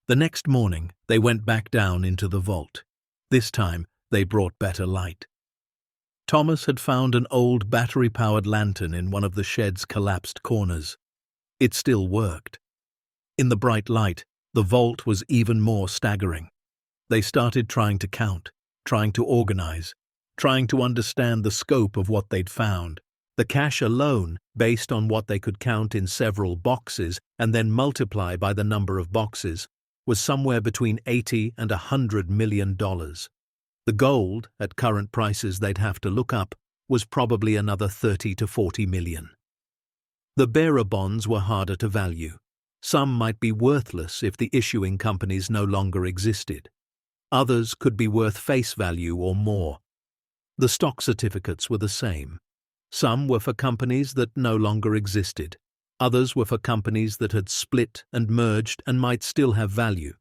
The next morning, they went back down into the vault. This time, they brought better light. Thomas had found an old battery-powered lantern in one of the shed's collapsed corners. It still worked. In the bright light, the vault was even more staggering. They started trying to count, trying to organize, trying to understand the scope of what they'd found. The cash alone, based on what they could count in several boxes and then multiply by the number of boxes, was somewhere between $80 and $100 million. The gold, at current prices they'd have to look up, was probably another 30 to 40 million. The bearer bonds were harder to value. Some might be worthless if the issuing companies no longer existed. Others could be worth face value or more. The stock certificates were the same. Some were for companies that no longer existed. Others were for companies that had split and merged and might still have value.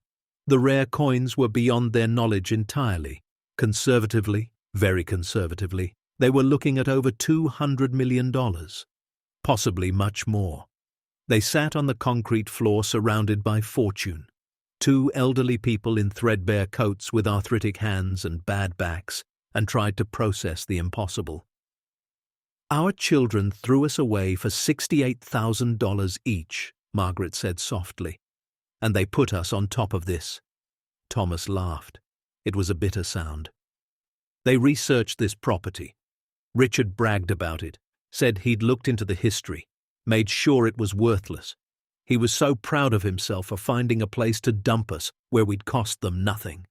The rare coins were beyond their knowledge entirely. Conservatively, very conservatively, they were looking at over $200 million. Possibly much more. They sat on the concrete floor surrounded by fortune. Two elderly people in threadbare coats with arthritic hands and bad backs, and tried to process the impossible. "Our children threw us away for $68,000 each," Margaret said softly. "And they put us on top of this." Thomas laughed. It was a bitter sound. "They researched this property. Richard bragged about it, said he'd looked into the history, made sure it was worthless. He was so proud of himself for finding a place to dump us where we'd cost them nothing."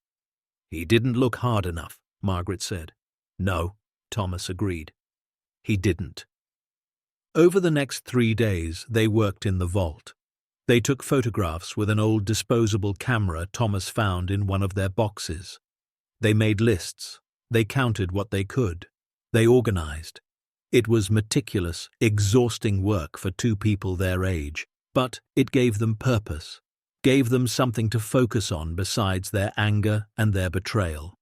"He didn't look hard enough," Margaret said. "No," Thomas agreed. "He didn't." Over the next 3 days, they worked in the vault. They took photographs with an old disposable camera Thomas found in one of their boxes. They made lists. They counted what they could. They organized. It was meticulous, exhausting work for two people their age, but it gave them purpose, gave them something to focus on besides their anger and their betrayal.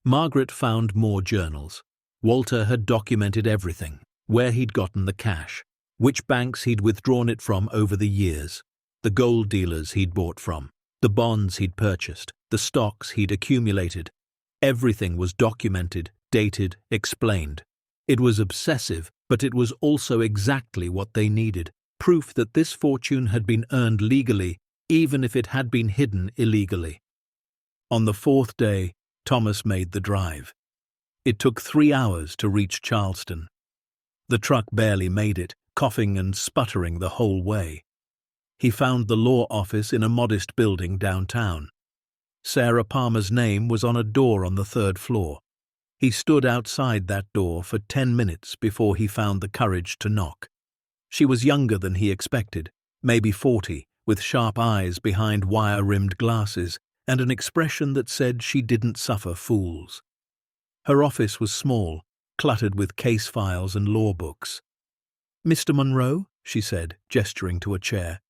Margaret found more journals. Walter had documented everything, where he'd gotten the cash, which banks he'd withdrawn it from over the years, the gold dealers he'd bought from, the bonds he'd purchased, the stocks he'd accumulated. Everything was documented, dated, explained. It was obsessive, but it was also exactly what they needed, proof that this fortune had been earned legally, even if it had been hidden illegally. On the 4th day, Thomas made the drive. It took 3 hours to reach Charleston. The truck barely made it, coughing and sputtering the whole way. He found the law office in a modest building downtown. Sarah Palmer's name was on a door on the 3rd floor. He stood outside that door for 10 minutes before he found the courage to knock. She was younger than he expected, maybe 40, with sharp eyes behind wire-rimmed glasses and an expression that said she didn't suffer fools. Her office was small, cluttered with case files and law books. "Mr. Monroe," she said, gesturing to a chair.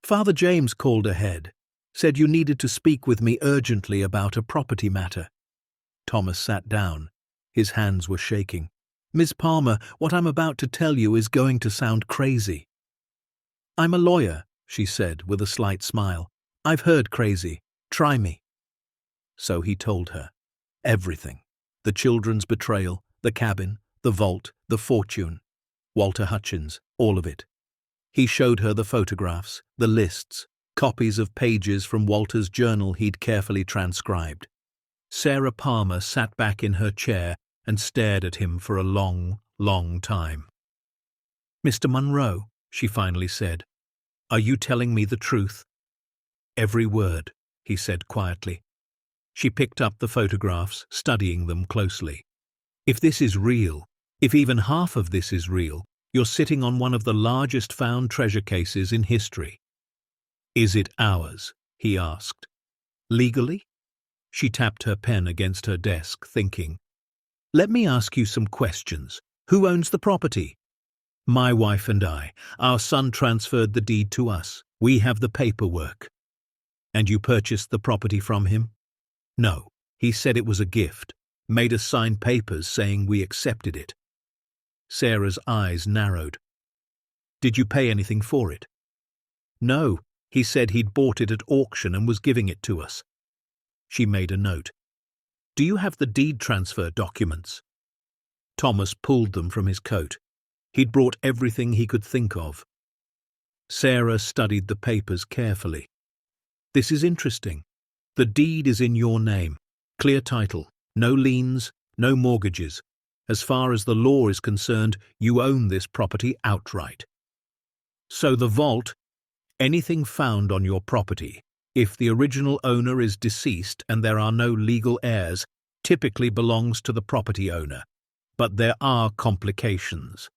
"Father James called ahead, said you needed to speak with me urgently about a property matter." Thomas sat down. His hands were shaking. "Miss Palmer, what I'm about to tell you is going to sound crazy." "I'm a lawyer," she said with a slight smile. "I've heard crazy. Try me." So he told her. Everything. The children's betrayal, the cabin, the vault, the fortune. Walter Hutchins, all of it. He showed her the photographs, the lists, copies of pages from Walter's journal he'd carefully transcribed. Sarah Palmer sat back in her chair and stared at him for a long, long time. "Mr. Monroe," she finally said, "are you telling me the truth?" "Every word," he said quietly. She picked up the photographs, studying them closely. "If this is real, if even half of this is real, you're sitting on one of the largest found treasure cases in history." "Is it ours?" he asked. "Legally?" She tapped her pen against her desk, thinking. "Let me ask you some questions. Who owns the property?" "My wife and I. Our son transferred the deed to us. We have the paperwork." "And you purchased the property from him?" "No. He said it was a gift. Made us sign papers saying we accepted it." Sarah's eyes narrowed. "Did you pay anything for it?" "No. He said he'd bought it at auction and was giving it to us." She made a note. "Do you have the deed transfer documents?" Thomas pulled them from his coat. He'd brought everything he could think of. Sarah studied the papers carefully. "This is interesting. The deed is in your name. Clear title. No liens, no mortgages. As far as the law is concerned, you own this property outright. So the vault, anything found on your property, if the original owner is deceased and there are no legal heirs, typically belongs to the property owner. But there are complications.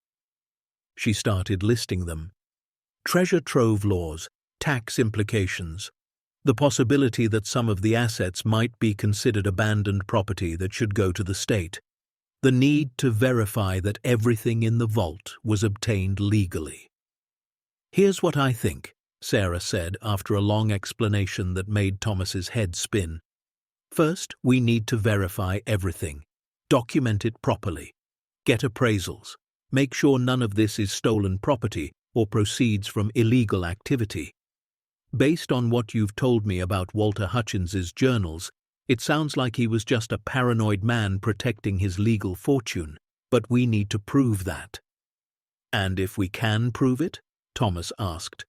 She started listing them. Treasure trove laws, tax implications, the possibility that some of the assets might be considered abandoned property that should go to the state, the need to verify that everything in the vault was obtained legally. "Here's what I think," Sarah said after a long explanation that made Thomas's head spin. "First, we need to verify everything, document it properly, get appraisals, make sure none of this is stolen property or proceeds from illegal activity. Based on what you've told me about Walter Hutchins's journals, it sounds like he was just a paranoid man protecting his legal fortune, but we need to prove that." "And if we can prove it?" Thomas asked.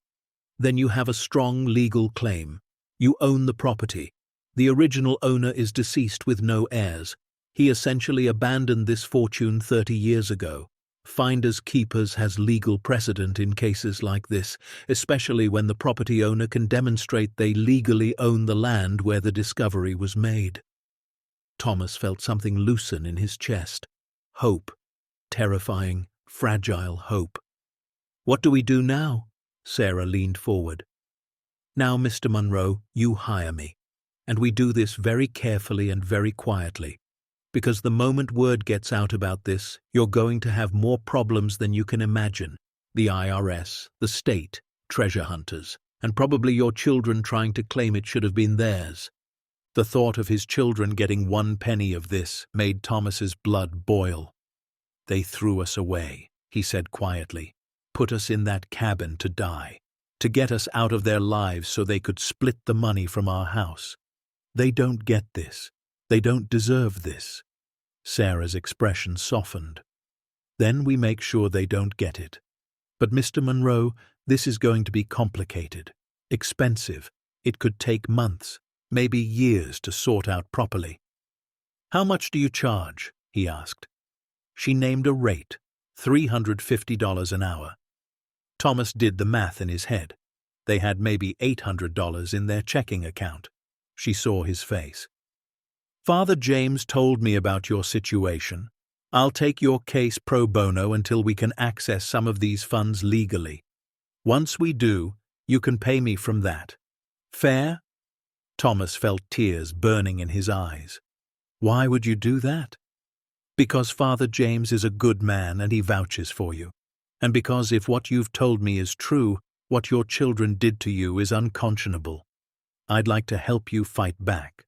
"Then you have a strong legal claim. You own the property. The original owner is deceased with no heirs. He essentially abandoned this fortune 30 years ago. Finders keepers has legal precedent in cases like this, especially when the property owner can demonstrate they legally own the land where the discovery was made." Thomas felt something loosen in his chest. Hope. Terrifying, fragile hope. "What do we do now?" Sarah leaned forward. "Now, Mr. Monroe, you hire me. And we do this very carefully and very quietly. Because the moment word gets out about this, you're going to have more problems than you can imagine. The IRS, the state, treasure hunters, and probably your children trying to claim it should have been theirs." The thought of his children getting 1 penny of this made Thomas's blood boil. "They threw us away," he said quietly, "put us in that cabin to die, to get us out of their lives so they could split the money from our house. They don't get this. They don't deserve this." Sarah's expression softened. "Then we make sure they don't get it. But Mr. Monroe, this is going to be complicated, expensive. It could take months, maybe years to sort out properly." "How much do you charge?" he asked. She named a rate, $350 an hour. Thomas did the math in his head. They had maybe $800 in their checking account. She saw his face. "Father James told me about your situation. I'll take your case pro bono until we can access some of these funds legally. Once we do, you can pay me from that. Fair?" Thomas felt tears burning in his eyes. "Why would you do that?" "Because Father James is a good man and he vouches for you. And because if what you've told me is true, what your children did to you is unconscionable. I'd like to help you fight back."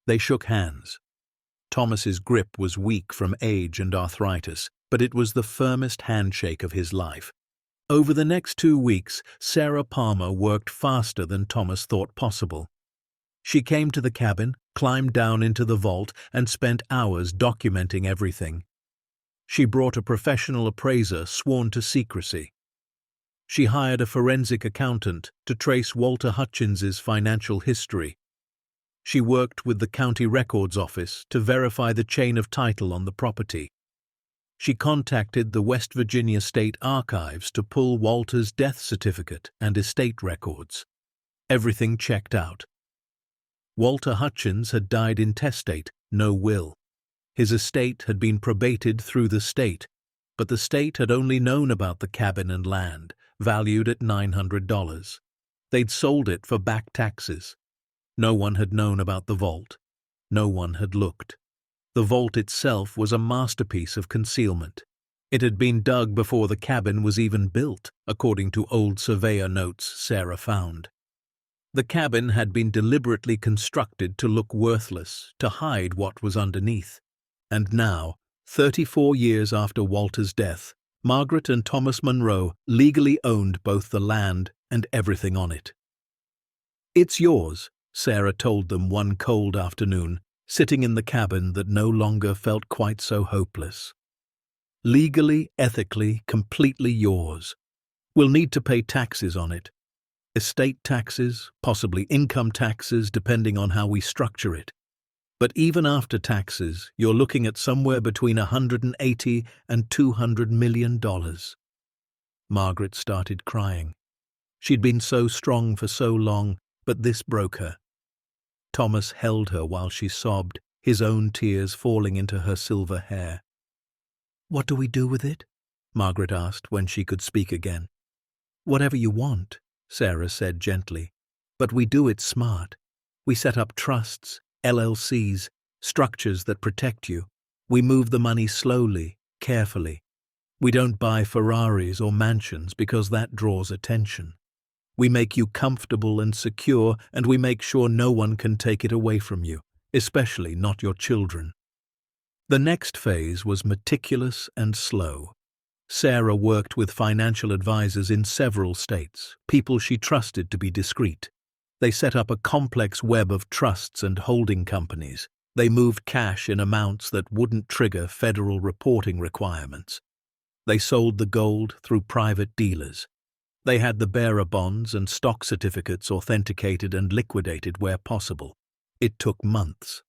They shook hands. Thomas's grip was weak from age and arthritis, but it was the firmest handshake of his life. Over the next 2 weeks, Sarah Palmer worked faster than Thomas thought possible. She came to the cabin, climbed down into the vault, and spent hours documenting everything. She brought a professional appraiser sworn to secrecy. She hired a forensic accountant to trace Walter Hutchins's financial history. She worked with the county records office to verify the chain of title on the property. She contacted the West Virginia State Archives to pull Walter's death certificate and estate records. Everything checked out. Walter Hutchins had died intestate, no will. His estate had been probated through the state, but the state had only known about the cabin and land, valued at $900. They'd sold it for back taxes. No one had known about the vault. No one had looked. The vault itself was a masterpiece of concealment. It had been dug before the cabin was even built, according to old surveyor notes Sarah found. The cabin had been deliberately constructed to look worthless, to hide what was underneath. And now, 34 years after Walter's death, Margaret and Thomas Monroe legally owned both the land and everything on it. "It's yours," Sarah told them one cold afternoon, sitting in the cabin that no longer felt quite so hopeless. "Legally, ethically, completely yours. We'll need to pay taxes on it. Estate taxes, possibly income taxes, depending on how we structure it. But even after taxes, you're looking at somewhere between $180 and $200 million. Margaret started crying. She'd been so strong for so long, but this broke her. Thomas held her while she sobbed, his own tears falling into her silver hair. "What do we do with it?" Margaret asked when she could speak again. "Whatever you want," Sarah said gently. "But we do it smart. We set up trusts, LLCs, structures that protect you. We move the money slowly, carefully. We don't buy Ferraris or mansions because that draws attention. We make you comfortable and secure, and we make sure no one can take it away from you, especially not your children." The next phase was meticulous and slow. Sarah worked with financial advisors in several states, people she trusted to be discreet. They set up a complex web of trusts and holding companies. They moved cash in amounts that wouldn't trigger federal reporting requirements. They sold the gold through private dealers. They had the bearer bonds and stock certificates authenticated and liquidated where possible. It took months.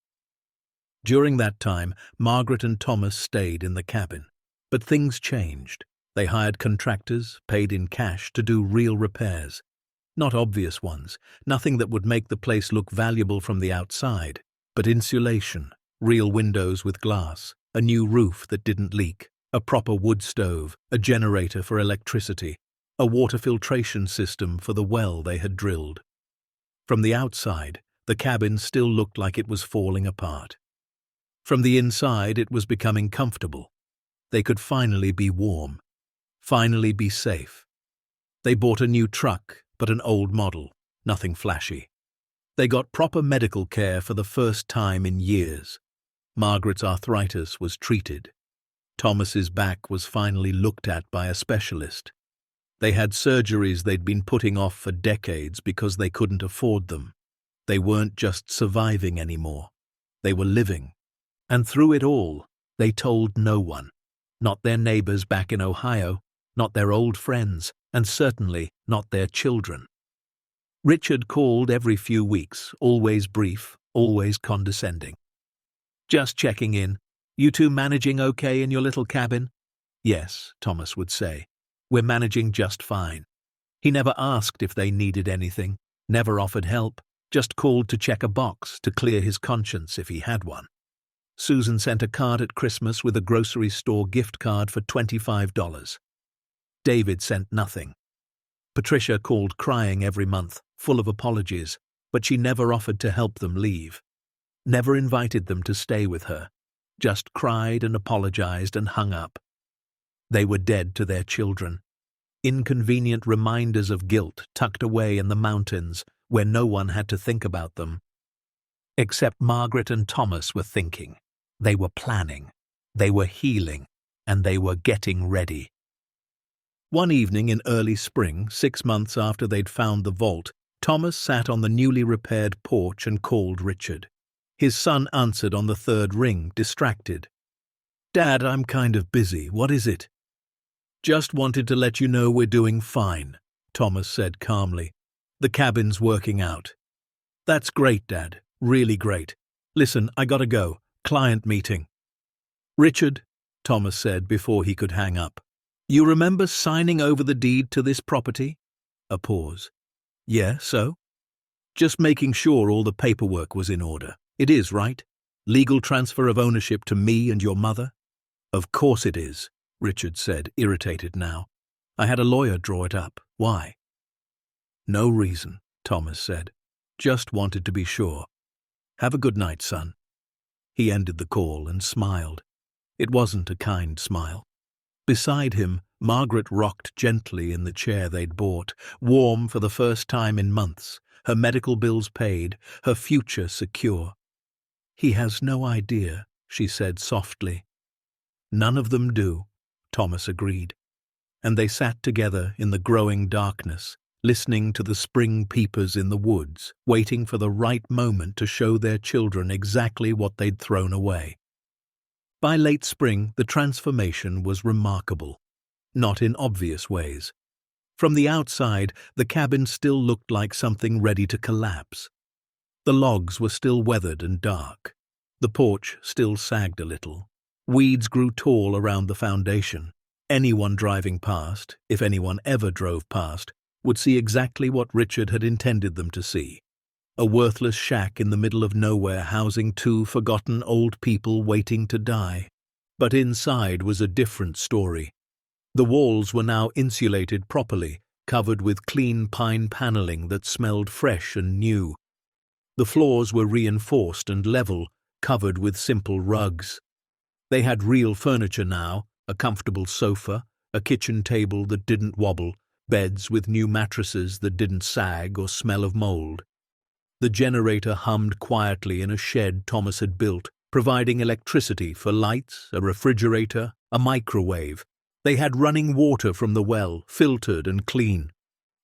During that time, Margaret and Thomas stayed in the cabin. But things changed. They hired contractors, paid in cash, to do real repairs. Not obvious ones, nothing that would make the place look valuable from the outside, but insulation, real windows with glass, a new roof that didn't leak, a proper wood stove, a generator for electricity, a water filtration system for the well they had drilled. From the outside, the cabin still looked like it was falling apart. From the inside, it was becoming comfortable. They could finally be warm, finally be safe. They bought a new truck, but an old model, nothing flashy. They got proper medical care for the first time in years. Margaret's arthritis was treated. Thomas's back was finally looked at by a specialist. They had surgeries they'd been putting off for decades because they couldn't afford them. They weren't just surviving anymore. They were living. And through it all, they told no one. Not their neighbors back in Ohio, not their old friends, and certainly not their children. Richard called every few weeks, always brief, always condescending. "Just checking in. You two managing okay in your little cabin?" "Yes," Thomas would say. "We're managing just fine." He never asked if they needed anything, never offered help, just called to check a box to clear his conscience if he had one. Susan sent a card at Christmas with a grocery store gift card for $25. David sent nothing. Patricia called crying every month, full of apologies, but she never offered to help them leave. Never invited them to stay with her. Just cried and apologized and hung up. They were dead to their children. Inconvenient reminders of guilt tucked away in the mountains where no one had to think about them. Except Margaret and Thomas were thinking. They were planning. They were healing. And they were getting ready. One evening in early spring, 6 months after they'd found the vault, Thomas sat on the newly repaired porch and called Richard. His son answered on the third ring, distracted. "Dad, I'm kind of busy. What is it?" "Just wanted to let you know we're doing fine," Thomas said calmly. "The cabin's working out." "That's great, Dad. Really great. Listen, I gotta go. Client meeting." "Richard," Thomas said before he could hang up, "you remember signing over the deed to this property?" A pause. "Yeah, so?" "Just making sure all the paperwork was in order. It is, right? Legal transfer of ownership to me and your mother?" "Of course it is," Richard said, irritated now. "I had a lawyer draw it up. Why?" "No reason," Thomas said. "Just wanted to be sure. Have a good night, son." He ended the call and smiled. It wasn't a kind smile. Beside him, Margaret rocked gently in the chair they'd bought, warm for the first time in months, her medical bills paid, her future secure. "He has no idea," she said softly. "None of them do," Thomas agreed. And they sat together in the growing darkness, listening to the spring peepers in the woods, waiting for the right moment to show their children exactly what they'd thrown away. By late spring, the transformation was remarkable, not in obvious ways. From the outside, the cabin still looked like something ready to collapse. The logs were still weathered and dark. The porch still sagged a little. Weeds grew tall around the foundation. Anyone driving past, if anyone ever drove past, would see exactly what Richard had intended them to see. A worthless shack in the middle of nowhere housing 2 forgotten old people waiting to die. But inside was a different story. The walls were now insulated properly, covered with clean pine paneling that smelled fresh and new. The floors were reinforced and level, covered with simple rugs. They had real furniture now, a comfortable sofa, a kitchen table that didn't wobble, beds with new mattresses that didn't sag or smell of mold. The generator hummed quietly in a shed Thomas had built, providing electricity for lights, a refrigerator, a microwave. They had running water from the well, filtered and clean.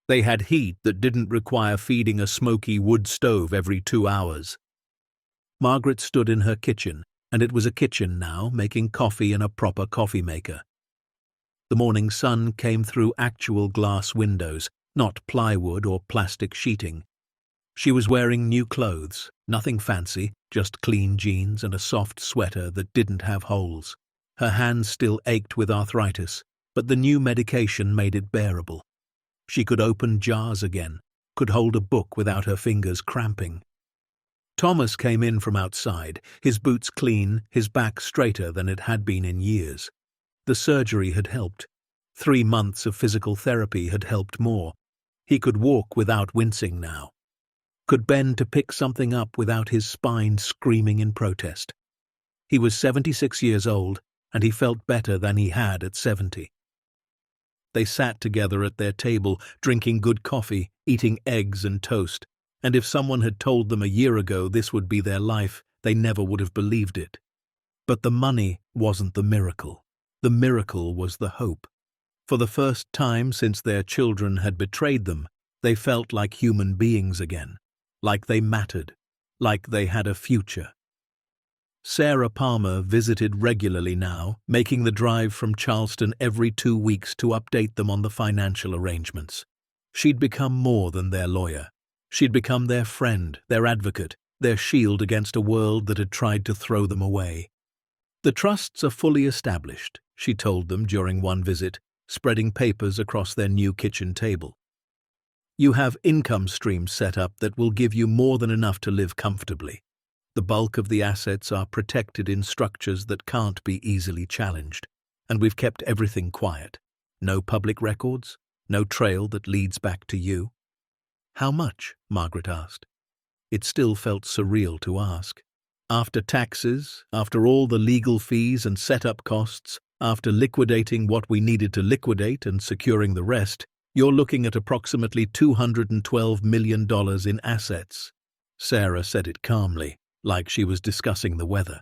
They had heat that didn't require feeding a smoky wood stove every 2 hours. Margaret stood in her kitchen, and it was a kitchen now, making coffee in a proper coffee maker. The morning sun came through actual glass windows, not plywood or plastic sheeting. She was wearing new clothes, nothing fancy, just clean jeans and a soft sweater that didn't have holes. Her hands still ached with arthritis, but the new medication made it bearable. She could open jars again, could hold a book without her fingers cramping. Thomas came in from outside, his boots clean, his back straighter than it had been in years. The surgery had helped. 3 months of physical therapy had helped more. He could walk without wincing now. Could bend to pick something up without his spine screaming in protest. He was 76 years old, and he felt better than he had at 70. They sat together at their table, drinking good coffee, eating eggs and toast, and if someone had told them a year ago this would be their life, they never would have believed it. But the money wasn't the miracle. The miracle was the hope. For the first time since their children had betrayed them, they felt like human beings again, like they mattered, like they had a future. Sarah Palmer visited regularly now, making the drive from Charleston every 2 weeks to update them on the financial arrangements. She'd become more than their lawyer. She'd become their friend, their advocate, their shield against a world that had tried to throw them away. The trusts are fully established, she told them during one visit, spreading papers across their new kitchen table. You have income streams set up that will give you more than enough to live comfortably. The bulk of the assets are protected in structures that can't be easily challenged, and we've kept everything quiet. No public records, no trail that leads back to you. How much? Margaret asked. It still felt surreal to ask. After taxes, after all the legal fees and setup costs, after liquidating what we needed to liquidate and securing the rest, you're looking at approximately $212 million in assets. Sarah said it calmly, like she was discussing the weather.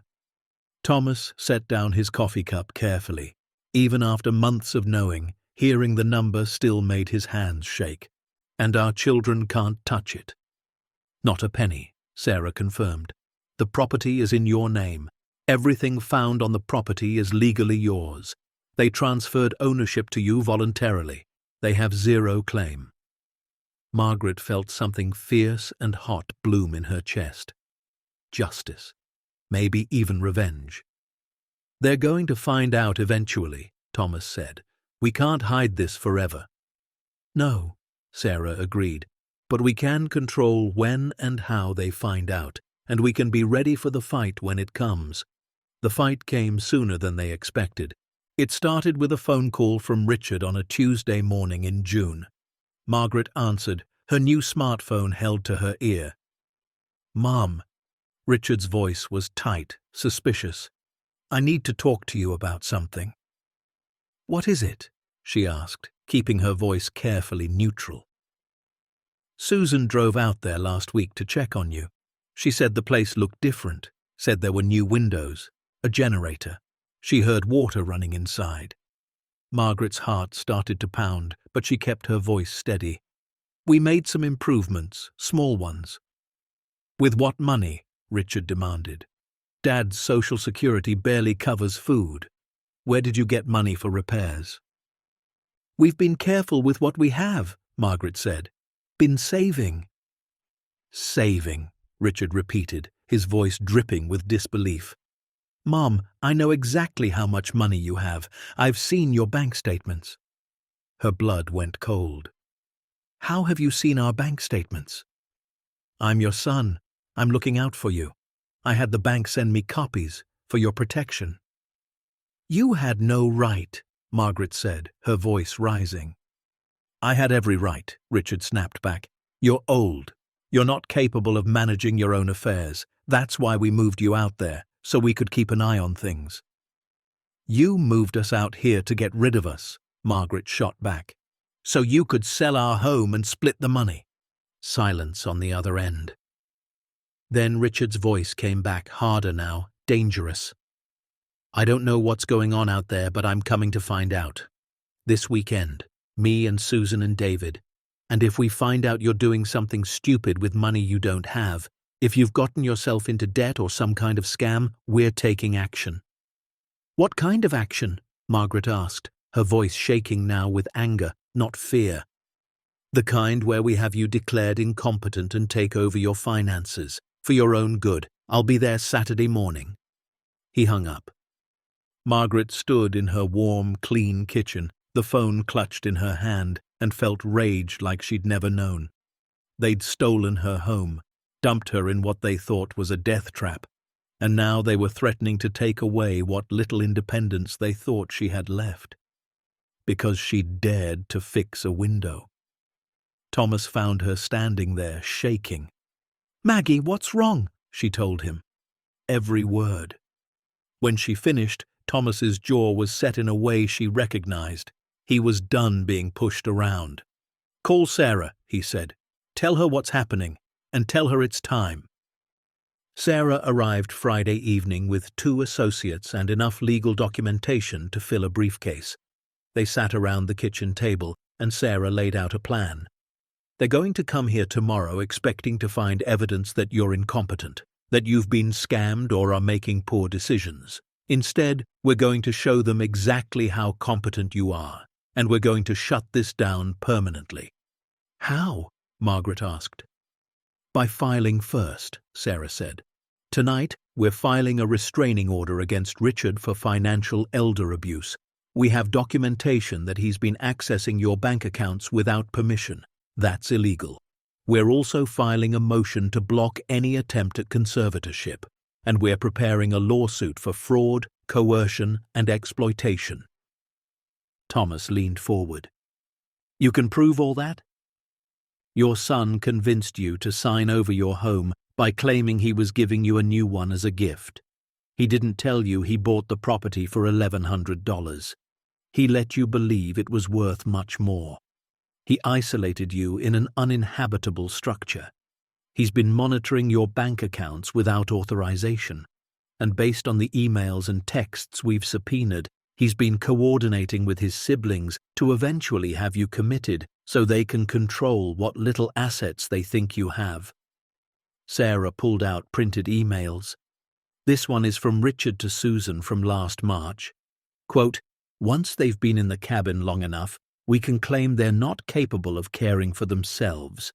Thomas set down his coffee cup carefully. Even after months of knowing, hearing the number still made his hands shake. And our children can't touch it. Not a penny, Sarah confirmed. The property is in your name. Everything found on the property is legally yours. They transferred ownership to you voluntarily. They have zero claim. Margaret felt something fierce and hot bloom in her chest. Justice. Maybe even revenge. They're going to find out eventually, Thomas said. We can't hide this forever. No, Sarah agreed, but we can control when and how they find out, and we can be ready for the fight when it comes. The fight came sooner than they expected. It started with a phone call from Richard on a Tuesday morning in June. Margaret answered, her new smartphone held to her ear. Mom. Richard's voice was tight, suspicious. I need to talk to you about something. What is it? She asked, keeping her voice carefully neutral. Susan drove out there last week to check on you. She said the place looked different, said there were new windows, a generator. She heard water running inside. Margaret's heart started to pound, but she kept her voice steady. We made some improvements, small ones. With what money? Richard demanded. Dad's Social Security barely covers food. Where did you get money for repairs? We've been careful with what we have, Margaret said. Been saving. Saving, Richard repeated, his voice dripping with disbelief. Mom, I know exactly how much money you have. I've seen your bank statements. Her blood went cold. How have you seen our bank statements? I'm your son. I'm looking out for you. I had the bank send me copies for your protection. "You had no right," Margaret said, her voice rising. "I had every right," Richard snapped back. "You're old. You're not capable of managing your own affairs. That's why we moved you out there, so we could keep an eye on things." "You moved us out here to get rid of us," Margaret shot back. "So you could sell our home and split the money." Silence on the other end. Then Richard's voice came back, harder now, dangerous. "I don't know what's going on out there, but I'm coming to find out. This weekend, me and Susan and David. And if we find out you're doing something stupid with money you don't have, if you've gotten yourself into debt or some kind of scam, we're taking action." "What kind of action?" Margaret asked, her voice shaking now with anger, not fear. "The kind where we have you declared incompetent and take over your finances, for your own good. I'll be there Saturday morning." He hung up. Margaret stood in her warm, clean kitchen, the phone clutched in her hand, and felt rage like she'd never known. They'd stolen her home, dumped her in what they thought was a death trap, and now they were threatening to take away what little independence they thought she had left, because she'd dared to fix a window. Thomas found her standing there, shaking. "Maggie, what's wrong?" she told him. Every word. When she finished, Thomas's jaw was set in a way she recognized. He was done being pushed around. "Call Sarah," he said. "Tell her what's happening, and tell her it's time." Sarah arrived Friday evening with 2 associates and enough legal documentation to fill a briefcase. They sat around the kitchen table, and Sarah laid out a plan. "They're going to come here tomorrow expecting to find evidence that you're incompetent, that you've been scammed or are making poor decisions. Instead, we're going to show them exactly how competent you are, and we're going to shut this down permanently." "How?" Margaret asked. "By filing first," Sarah said. "Tonight, we're filing a restraining order against Richard for financial elder abuse. We have documentation that he's been accessing your bank accounts without permission. That's illegal. We're also filing a motion to block any attempt at conservatorship, and we're preparing a lawsuit for fraud, coercion, and exploitation." Thomas leaned forward. "You can prove all that?" "Your son convinced you to sign over your home by claiming he was giving you a new one as a gift. He didn't tell you he bought the property for $1,100. He let you believe it was worth much more. He isolated you in an uninhabitable structure. He's been monitoring your bank accounts without authorization, and based on the emails and texts we've subpoenaed, he's been coordinating with his siblings to eventually have you committed so they can control what little assets they think you have." Sarah pulled out printed emails. This one is from Richard to Susan from last March. Quote, "Once they've been in the cabin long enough, we can claim they're not capable of caring for themselves.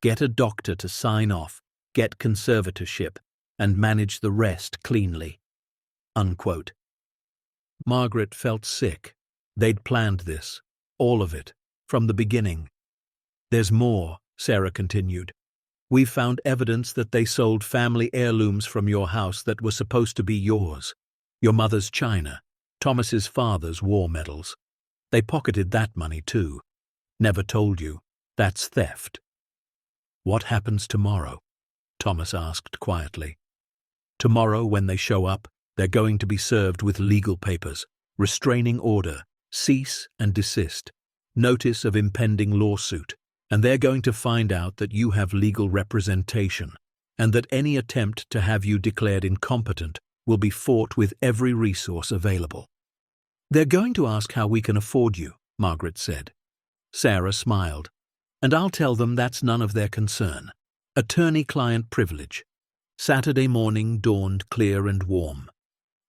Get a doctor to sign off, get conservatorship, and manage the rest cleanly." Unquote. Margaret felt sick. They'd planned this, all of it, from the beginning. "There's more," Sarah continued. "We've found evidence that they sold family heirlooms from your house that were supposed to be yours. Your mother's china, Thomas's father's war medals. They pocketed that money too. Never told you. That's theft." "What happens tomorrow?" Thomas asked quietly. "Tomorrow, when they show up, they're going to be served with legal papers, restraining order, cease and desist, notice of impending lawsuit, and they're going to find out that you have legal representation, and that any attempt to have you declared incompetent will be fought with every resource available." "They're going to ask how we can afford you," Margaret said. Sarah smiled. "And I'll tell them that's none of their concern. Attorney-client privilege." Saturday morning dawned clear and warm.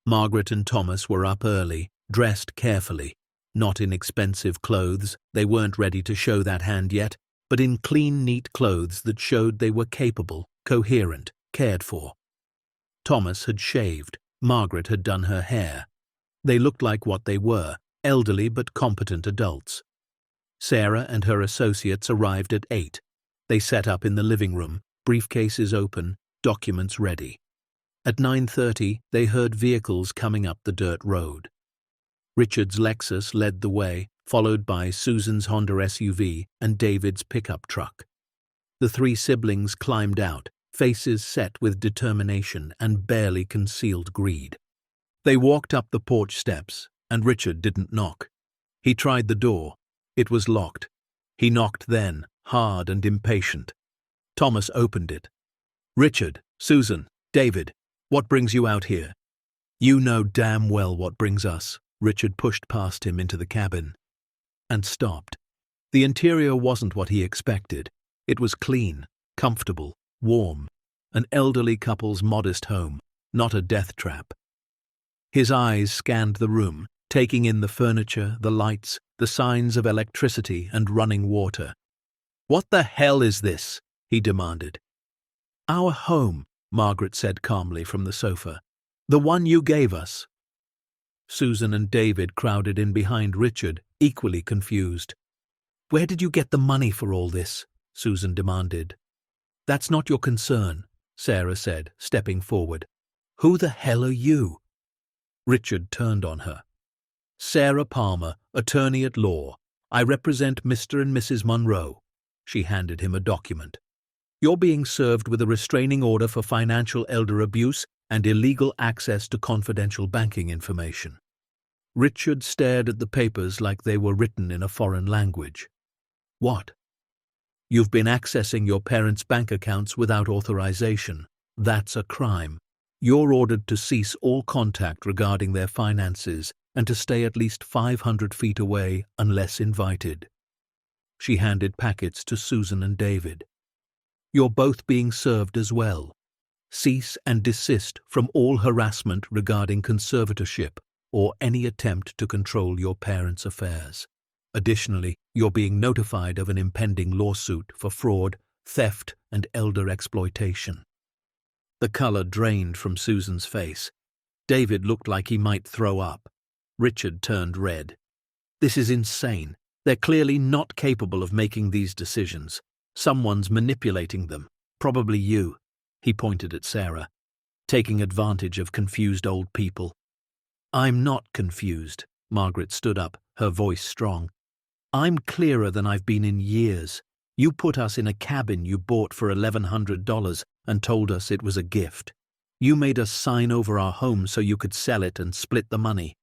Margaret and Thomas were up early, dressed carefully, not in expensive clothes, they weren't ready to show that hand yet, but in clean, neat clothes that showed they were capable, coherent, cared for. Thomas had shaved, Margaret had done her hair. They looked like what they were, elderly but competent adults. Sarah and her associates arrived at 8. They set up in the living room, briefcases open, documents ready. At 9:30, they heard vehicles coming up the dirt road. Richard's Lexus led the way, followed by Susan's Honda SUV and David's pickup truck. The three siblings climbed out, faces set with determination and barely concealed greed. They walked up the porch steps, and Richard didn't knock. He tried the door. It was locked. He knocked then, hard and impatient. Thomas opened it. "Richard, Susan, David, what brings you out here?" "You know damn well what brings us." Richard pushed past him into the cabin and stopped. The interior wasn't what he expected. It was clean, comfortable, warm, an elderly couple's modest home, not a death trap. His eyes scanned the room, taking in the furniture, the lights, the signs of electricity and running water. "What the hell is this?" he demanded. "Our home," Margaret said calmly from the sofa. "The one you gave us." Susan and David crowded in behind Richard, equally confused. "Where did you get the money for all this?" Susan demanded. "That's not your concern," Sarah said, stepping forward. "Who the hell are you?" Richard turned on her. "Sarah Palmer, attorney at law. I represent Mr. and Mrs. Monroe." She handed him a document. "You're being served with a restraining order for financial elder abuse and illegal access to confidential banking information." Richard stared at the papers like they were written in a foreign language. "What?" "You've been accessing your parents' bank accounts without authorization. That's a crime. You're ordered to cease all contact regarding their finances and to stay at least 500 feet away unless invited." She handed packets to Susan and David. "You're both being served as well. Cease and desist from all harassment regarding conservatorship or any attempt to control your parents' affairs. Additionally, you're being notified of an impending lawsuit for fraud, theft, and elder exploitation." The color drained from Susan's face. David looked like he might throw up. Richard turned red. "This is insane. They're clearly not capable of making these decisions. Someone's manipulating them. Probably you." He pointed at Sarah. "Taking advantage of confused old people." "I'm not confused." Margaret stood up, her voice strong. "I'm clearer than I've been in years. You put us in a cabin you bought for $1,100 and told us it was a gift. You made us sign over our home so you could sell it and split the money.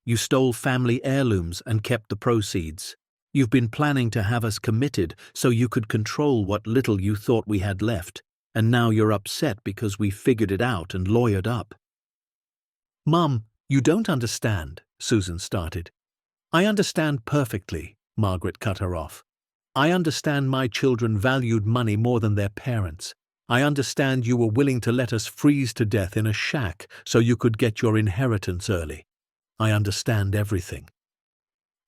You stole family heirlooms and kept the proceeds. You've been planning to have us committed so you could control what little you thought we had left, and now you're upset because we figured it out and lawyered up." "Mum, you don't understand," Susan started. "I understand perfectly," Margaret cut her off. "I understand my children valued money more than their parents. I understand you were willing to let us freeze to death in a shack so you could get your inheritance early. I understand everything."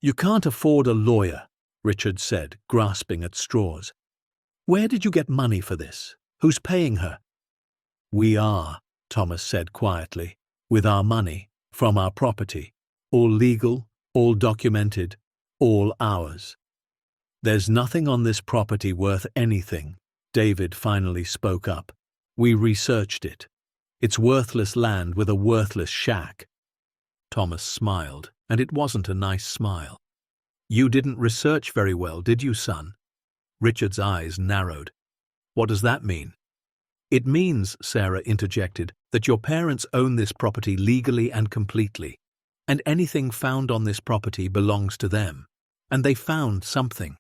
"You can't afford a lawyer," Richard said, grasping at straws. "Where did you get money for this? Who's paying her?" "We are," Thomas said quietly, "with our money, from our property. All legal, all documented, all ours." "There's nothing on this property worth anything," David finally spoke up. "We researched it. It's worthless land with a worthless shack." Thomas smiled, and it wasn't a nice smile. "You didn't research very well, did you, son?" Richard's eyes narrowed. "What does that mean?" "It means," Sarah interjected, "that your parents own this property legally and completely, and anything found on this property belongs to them. And they found something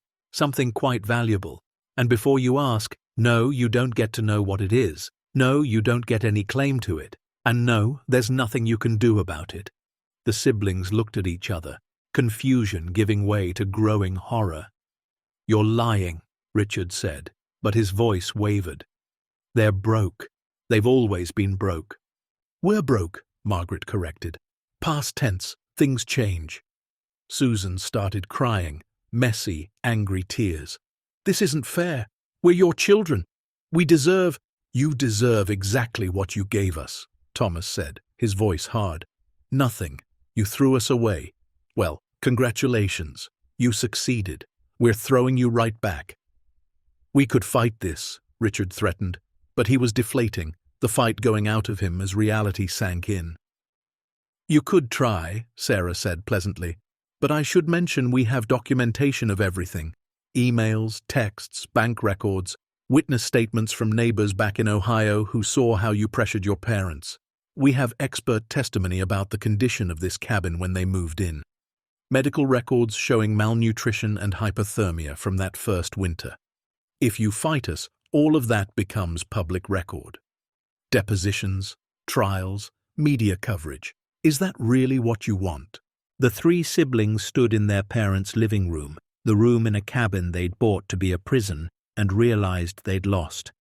quite valuable. And before you ask, no, you don't get to know what it is. No, you don't get any claim to it. And no, there's nothing you can do about it." The siblings looked at each other, confusion giving way to growing horror. "You're lying," Richard said, but his voice wavered. "They're broke. They've always been broke." "We're broke," Margaret corrected. "Past tense, things change." Susan started crying, messy, angry tears. "This isn't fair. We're your children. We deserve—" "You deserve exactly what you gave us," Thomas said, his voice hard. "Nothing. You threw us away. Well, congratulations. You succeeded. We're throwing you right back." "We could fight this," Richard threatened, but he was deflating, the fight going out of him as reality sank in. You could try, Sarah said pleasantly, but I should mention we have documentation of everything. Emails, texts, bank records, witness statements from neighbors back in Ohio who saw how you pressured your parents. We have expert testimony about the condition of this cabin when they moved in. Medical records showing malnutrition and hypothermia from that first winter. If you fight us, all of that becomes public record. Depositions, trials, media coverage. Is that really what you want? The three siblings stood in their parents' living room, the room in a cabin they'd bought to be a prison, and realized they'd lost.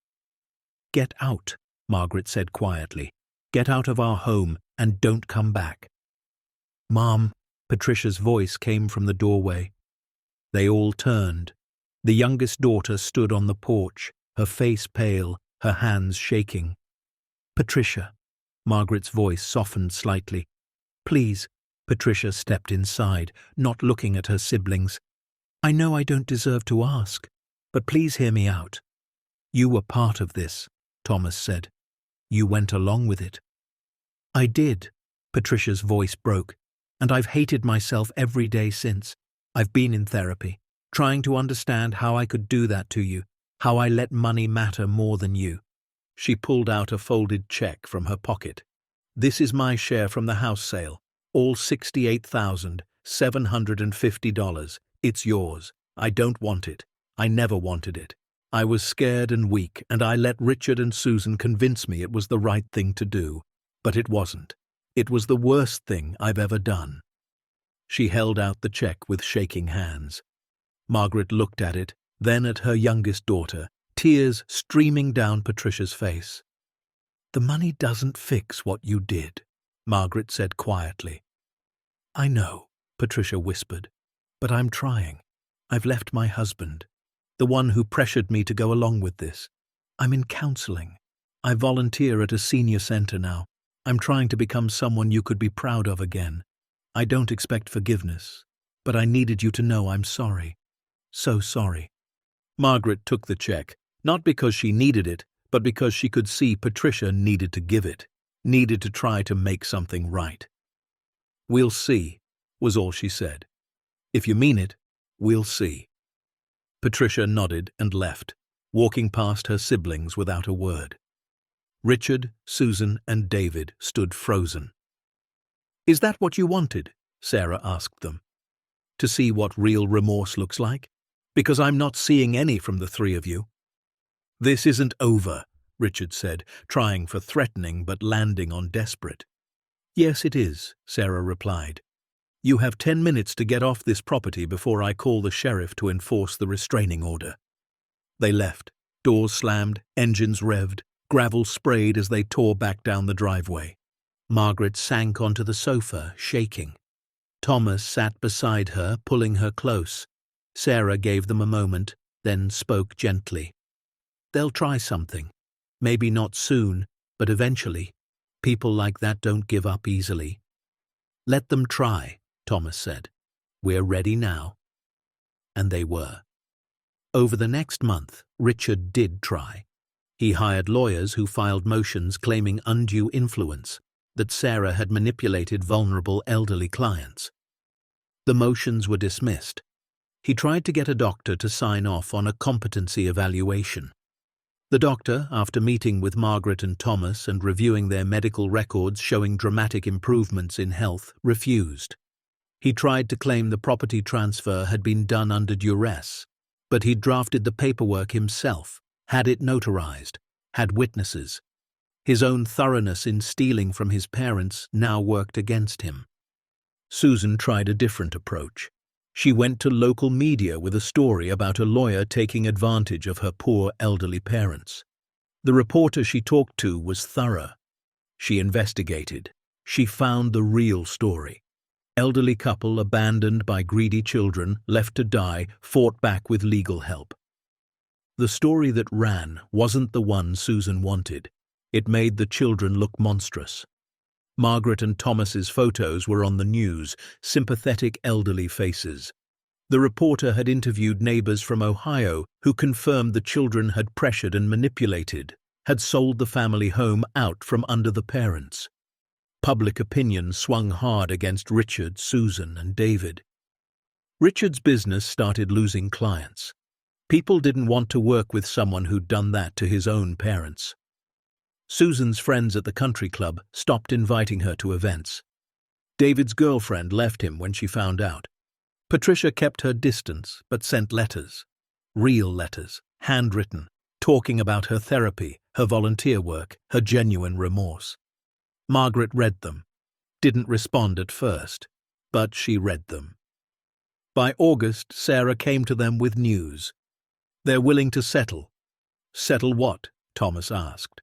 "Get out," Margaret said quietly. "Get out of our home and don't come back." "Mom," Patricia's voice came from the doorway. They all turned. The youngest daughter stood on the porch, her face pale, her hands shaking. "Patricia," Margaret's voice softened slightly. "Please." Patricia stepped inside, not looking at her siblings. "I know I don't deserve to ask, but please hear me out. You were part of this," Thomas said. "You went along with it." "I did," Patricia's voice broke, "and I've hated myself every day since. I've been in therapy, trying to understand how I could do that to you, how I let money matter more than you." She pulled out a folded check from her pocket. "This is my share from the house sale, all $68,750. It's yours. I don't want it. I never wanted it. I was scared and weak, and I let Richard and Susan convince me it was the right thing to do. But it wasn't. It was the worst thing I've ever done." She held out the check with shaking hands. Margaret looked at it, then at her youngest daughter, tears streaming down Patricia's face. "The money doesn't fix what you did," Margaret said quietly. "I know," Patricia whispered, "but I'm trying. I've left my husband, the one who pressured me to go along with this. I'm in counseling. I volunteer at a senior center now. I'm trying to become someone you could be proud of again. I don't expect forgiveness, but I needed you to know I'm sorry. So sorry." Margaret took the check, not because she needed it, but because she could see Patricia needed to give it, needed to try to make something right. "We'll see," was all she said. "If you mean it, we'll see." Patricia nodded and left, walking past her siblings without a word. Richard, Susan, and David stood frozen. "Is that what you wanted?" Sarah asked them. "To see what real remorse looks like? Because I'm not seeing any from the three of you." "This isn't over," Richard said, trying for threatening but landing on desperate. "Yes, it is," Sarah replied. "You have 10 minutes to get off this property before I call the sheriff to enforce the restraining order." They left, doors slammed, engines revved, gravel sprayed as they tore back down the driveway. Margaret sank onto the sofa, shaking. Thomas sat beside her, pulling her close. Sarah gave them a moment, then spoke gently. "They'll try something. Maybe not soon, but eventually. People like that don't give up easily." "Let them try," Thomas said. "We're ready now." And they were. Over the next month, Richard did try. He hired lawyers who filed motions claiming undue influence, that Sarah had manipulated vulnerable elderly clients. The motions were dismissed. He tried to get a doctor to sign off on a competency evaluation. The doctor, after meeting with Margaret and Thomas and reviewing their medical records showing dramatic improvements in health, refused. He tried to claim the property transfer had been done under duress, but he'd drafted the paperwork himself, had it notarized, had witnesses. His own thoroughness in stealing from his parents now worked against him. Susan tried a different approach. She went to local media with a story about a lawyer taking advantage of her poor elderly parents. The reporter she talked to was thorough. She investigated. She found the real story. Elderly couple abandoned by greedy children, left to die, fought back with legal help. The story that ran wasn't the one Susan wanted. It made the children look monstrous. Margaret and Thomas's photos were on the news, sympathetic elderly faces. The reporter had interviewed neighbors from Ohio who confirmed the children had pressured and manipulated, had sold the family home out from under the parents. Public opinion swung hard against Richard, Susan, and David. Richard's business started losing clients. People didn't want to work with someone who'd done that to his own parents. Susan's friends at the country club stopped inviting her to events. David's girlfriend left him when she found out. Patricia kept her distance but sent letters. Real letters, handwritten, talking about her therapy, her volunteer work, her genuine remorse. Margaret read them. Didn't respond at first, but she read them. By August, Sarah came to them with news. They're willing to settle. Settle what? Thomas asked.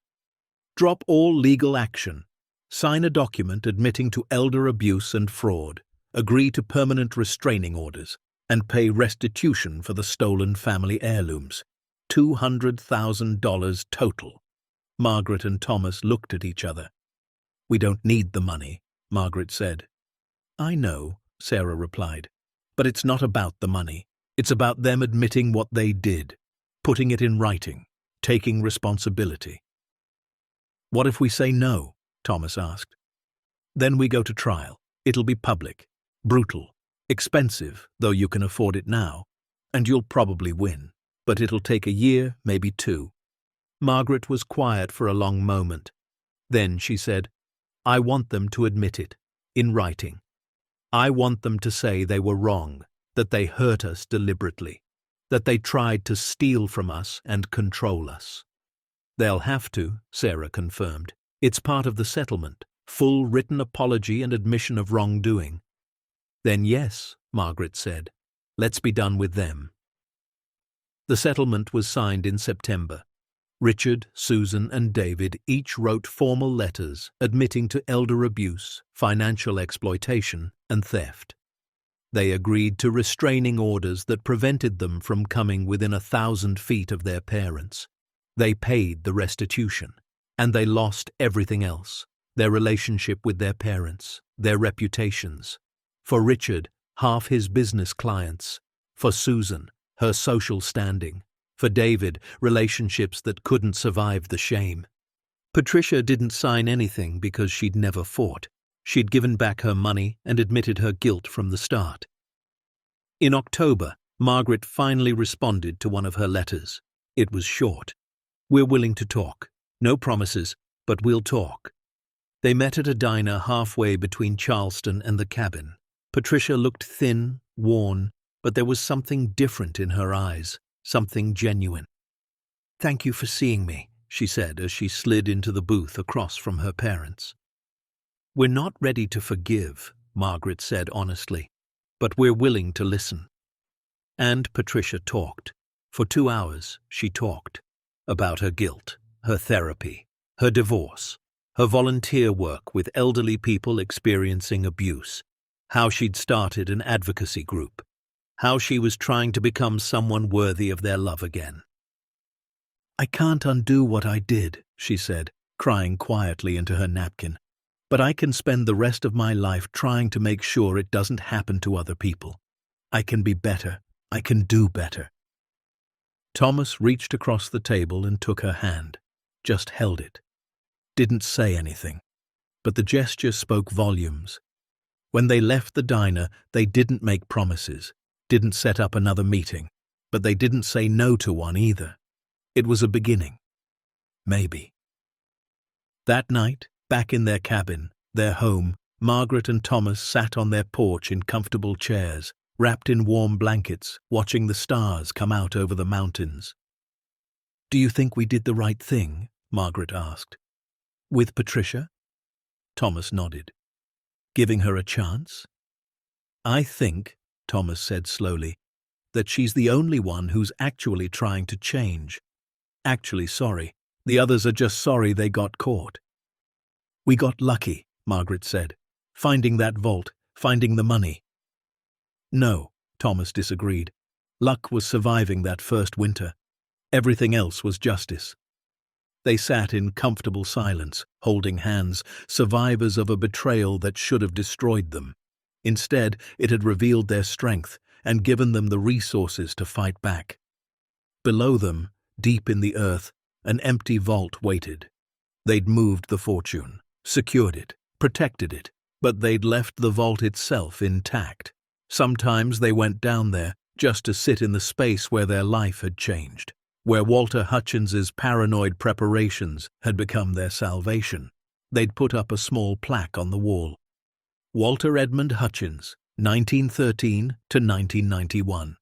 Drop all legal action. Sign a document admitting to elder abuse and fraud. Agree to permanent restraining orders. And pay restitution for the stolen family heirlooms. $200,000 total. Margaret and Thomas looked at each other. We don't need the money, Margaret said. I know, Sarah replied. But it's not about the money. It's about them admitting what they did, putting it in writing, taking responsibility. What if we say no? Thomas asked. Then we go to trial. It'll be public, brutal, expensive, though you can afford it now, and you'll probably win. But it'll take a year, maybe 2. Margaret was quiet for a long moment. Then she said, I want them to admit it, in writing. I want them to say they were wrong, that they hurt us deliberately, that they tried to steal from us and control us. They'll have to, Sarah confirmed. It's part of the settlement, full written apology and admission of wrongdoing. Then yes, Margaret said, let's be done with them. The settlement was signed in September. Richard, Susan, and David each wrote formal letters admitting to elder abuse, financial exploitation, and theft. They agreed to restraining orders that prevented them from coming within 1,000 feet of their parents. They paid the restitution, and they lost everything else, their relationship with their parents, their reputations. For Richard, half his business clients. For Susan, her social standing. For David, relationships that couldn't survive the shame. Patricia didn't sign anything because she'd never fought. She'd given back her money and admitted her guilt from the start. In October, Margaret finally responded to one of her letters. It was short. We're willing to talk. No promises, but we'll talk. They met at a diner halfway between Charleston and the cabin. Patricia looked thin, worn, but there was something different in her eyes. Something genuine. Thank you for seeing me, she said as she slid into the booth across from her parents. We're not ready to forgive, Margaret said honestly, but we're willing to listen. And Patricia talked. For 2 hours, she talked about her guilt, her therapy, her divorce, her volunteer work with elderly people experiencing abuse, how she'd started an advocacy group, how she was trying to become someone worthy of their love again. I can't undo what I did, she said, crying quietly into her napkin, but I can spend the rest of my life trying to make sure it doesn't happen to other people. I can be better. I can do better. Thomas reached across the table and took her hand, just held it. Didn't say anything, but the gesture spoke volumes. When they left the diner, they didn't make promises. Didn't set up another meeting, but they didn't say no to one either. It was a beginning. Maybe. That night, back in their cabin, their home, Margaret and Thomas sat on their porch in comfortable chairs, wrapped in warm blankets, watching the stars come out over the mountains. Do you think we did the right thing? Margaret asked. With Patricia? Thomas nodded. Giving her a chance? I think, Thomas said slowly, that she's the only one who's actually trying to change. Actually sorry. The others are just sorry they got caught. We got lucky, Margaret said. Finding that vault, finding the money. No, Thomas disagreed. Luck was surviving that first winter. Everything else was justice. They sat in comfortable silence, holding hands, survivors of a betrayal that should have destroyed them. Instead, it had revealed their strength and given them the resources to fight back. Below them, deep in the earth, an empty vault waited. They'd moved the fortune, secured it, protected it, but they'd left the vault itself intact. Sometimes they went down there just to sit in the space where their life had changed, where Walter Hutchins's paranoid preparations had become their salvation. They'd put up a small plaque on the wall. Walter Edmund Hutchins, 1913 to 1991.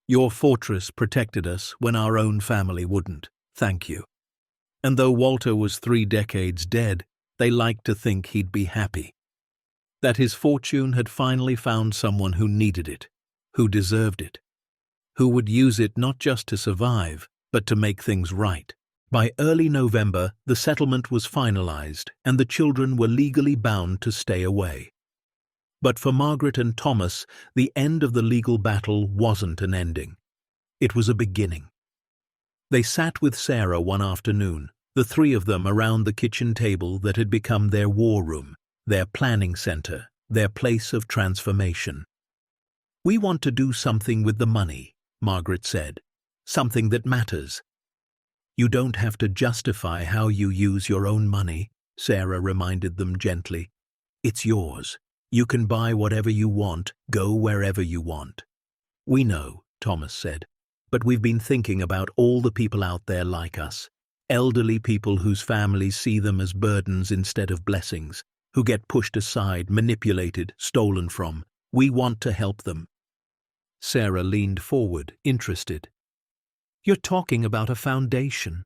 Your fortress protected us when our own family wouldn't. Thank you. And though Walter was 3 decades dead, they liked to think he'd be happy. That his fortune had finally found someone who needed it, who deserved it, who would use it not just to survive, but to make things right. By early November, the settlement was finalized and the children were legally bound to stay away. But for Margaret and Thomas, the end of the legal battle wasn't an ending. It was a beginning. They sat with Sarah one afternoon, the 3 of them around the kitchen table that had become their war room, their planning center, their place of transformation. "We want to do something with the money," Margaret said. "Something that matters." "You don't have to justify how you use your own money," Sarah reminded them gently. "It's yours. You can buy whatever you want, go wherever you want." "We know," Thomas said, "but we've been thinking about all the people out there like us. Elderly people whose families see them as burdens instead of blessings, who get pushed aside, manipulated, stolen from. We want to help them." Sarah leaned forward, interested. "You're talking about a foundation."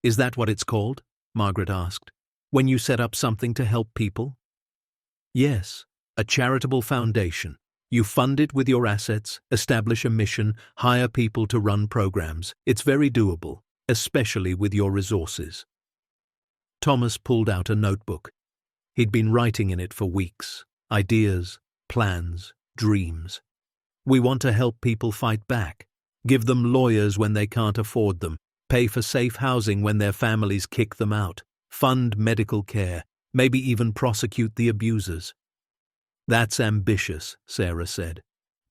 "Is that what it's called?" Margaret asked. "When you set up something to help people?" "Yes, a charitable foundation. You fund it with your assets, establish a mission, hire people to run programs. It's very doable, especially with your resources." Thomas pulled out a notebook. He'd been writing in it for weeks. Ideas, plans, dreams. "We want to help people fight back, give them lawyers when they can't afford them, pay for safe housing when their families kick them out, fund medical care, maybe even prosecute the abusers." "That's ambitious," Sarah said,